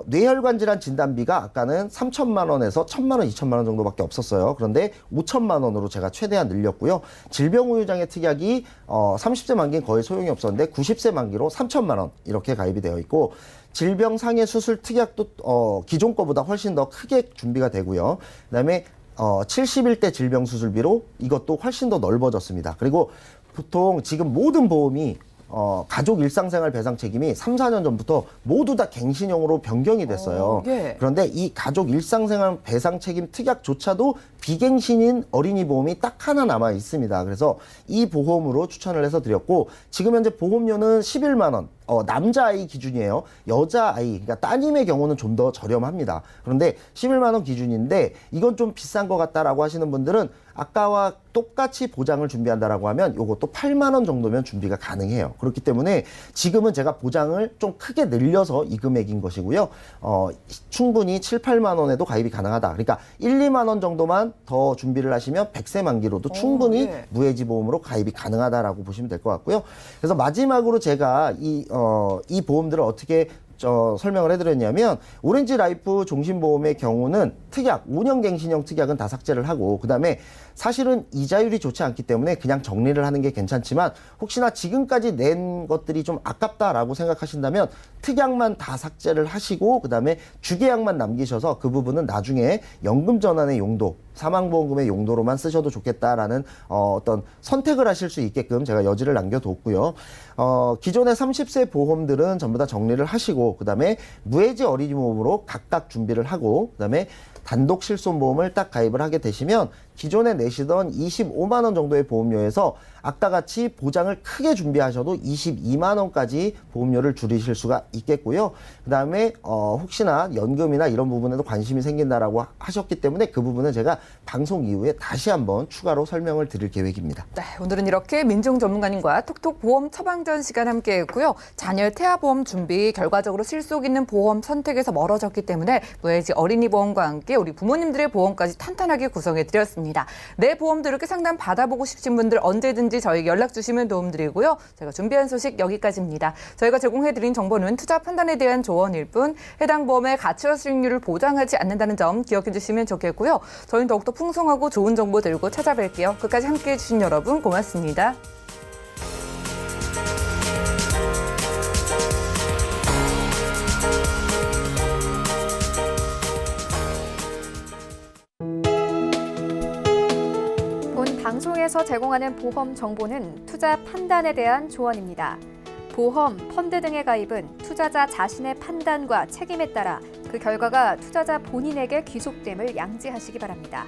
뇌혈관 질환 진단비가 아까는 3천만 원에서 1,000만 원, 2천만 원 정도밖에 없었어요. 그런데 5천만 원으로 제가 최대한 늘렸고요. 질병후유장애 특약이 30세 만기는 거의 소용이 없었는데 90세 만기로 3천만 원 이렇게 가입이 되어 있고, 질병상해 수술 특약도 기존 거보다 훨씬 더 크게 준비가 되고요. 그다음에 71대 질병 수술비로 이것도 훨씬 더 넓어졌습니다. 그리고 보통 지금 모든 보험이 가족 일상생활 배상 책임이 3, 4년 전부터 모두 다 갱신형으로 변경이 됐어요. 예. 그런데 이 가족 일상생활 배상 책임 특약조차도 비갱신인 어린이 보험이 딱 하나 남아 있습니다. 그래서 이 보험으로 추천을 해서 드렸고, 지금 현재 보험료는 11만 원. 남자아이 기준이에요. 여자아이, 그러니까 따님의 경우는 좀 더 저렴합니다. 그런데 11만 원 기준인데 이건 좀 비싼 것 같다라고 하시는 분들은 아까와 똑같이 보장을 준비한다라고 하면 요것도 8만 원 정도면 준비가 가능해요. 그렇기 때문에 지금은 제가 보장을 좀 크게 늘려서 이 금액인 것이고요. 충분히 7, 8만 원에도 가입이 가능하다. 그러니까 1, 2만 원 정도만 더 준비를 하시면 100세 만기로도 충분히 예. 무해지 보험으로 가입이 가능하다라고 보시면 될 것 같고요. 그래서 마지막으로 제가 이 보험들을 어떻게 설명을 해드렸냐면 오렌지 라이프 종신보험의 경우는 특약, 5년갱신형 특약은 다 삭제를 하고 그다음에 사실은 이자율이 좋지 않기 때문에 그냥 정리를 하는 게 괜찮지만 혹시나 지금까지 낸 것들이 좀 아깝다라고 생각하신다면 특약만 다 삭제를 하시고 그다음에 주계약만 남기셔서 그 부분은 나중에 연금 전환의 용도, 사망보험금의 용도로만 쓰셔도 좋겠다라는 어떤 선택을 하실 수 있게끔 제가 여지를 남겨뒀고요. 기존의 30세 보험들은 전부 다 정리를 하시고 그다음에 무해지 어린이 보험으로 각각 준비를 하고 그다음에 단독 실손보험을 딱 가입을 하게 되시면 기존에 내시던 25만 원 정도의 보험료에서 아까 같이 보장을 크게 준비하셔도 22만 원까지 보험료를 줄이실 수가 있겠고요. 그다음에 혹시나 연금이나 이런 부분에도 관심이 생긴다라고 하셨기 때문에 그 부분은 제가 방송 이후에 다시 한번 추가로 설명을 드릴 계획입니다. 네, 오늘은 이렇게 민중 전문가님과 톡톡 보험 처방전 시간 함께했고요. 자녀 태아보험 준비, 결과적으로 실속 있는 보험 선택에서 멀어졌기 때문에 무해지 어린이 보험과 함께 우리 부모님들의 보험까지 탄탄하게 구성해드렸습니다. 내 보험도 이렇게 상담 받아보고 싶으신 분들 언제든지 저희에게 연락 주시면 도움드리고요. 저희가 준비한 소식 여기까지입니다. 저희가 제공해드린 정보는 투자 판단에 대한 조언일 뿐 해당 보험의 가치와 수익률을 보장하지 않는다는 점 기억해 주시면 좋겠고요. 저희는 더욱더 풍성하고 좋은 정보 들고 찾아뵐게요. 끝까지 함께해 주신 여러분 고맙습니다. 본 방송에서 제공하는 보험 정보는 투자 판단에 대한 조언입니다. 보험, 펀드 등의 가입은 투자자 자신의 판단과 책임에 따라 그 결과가 투자자 본인에게 귀속됨을 양지하시기 바랍니다.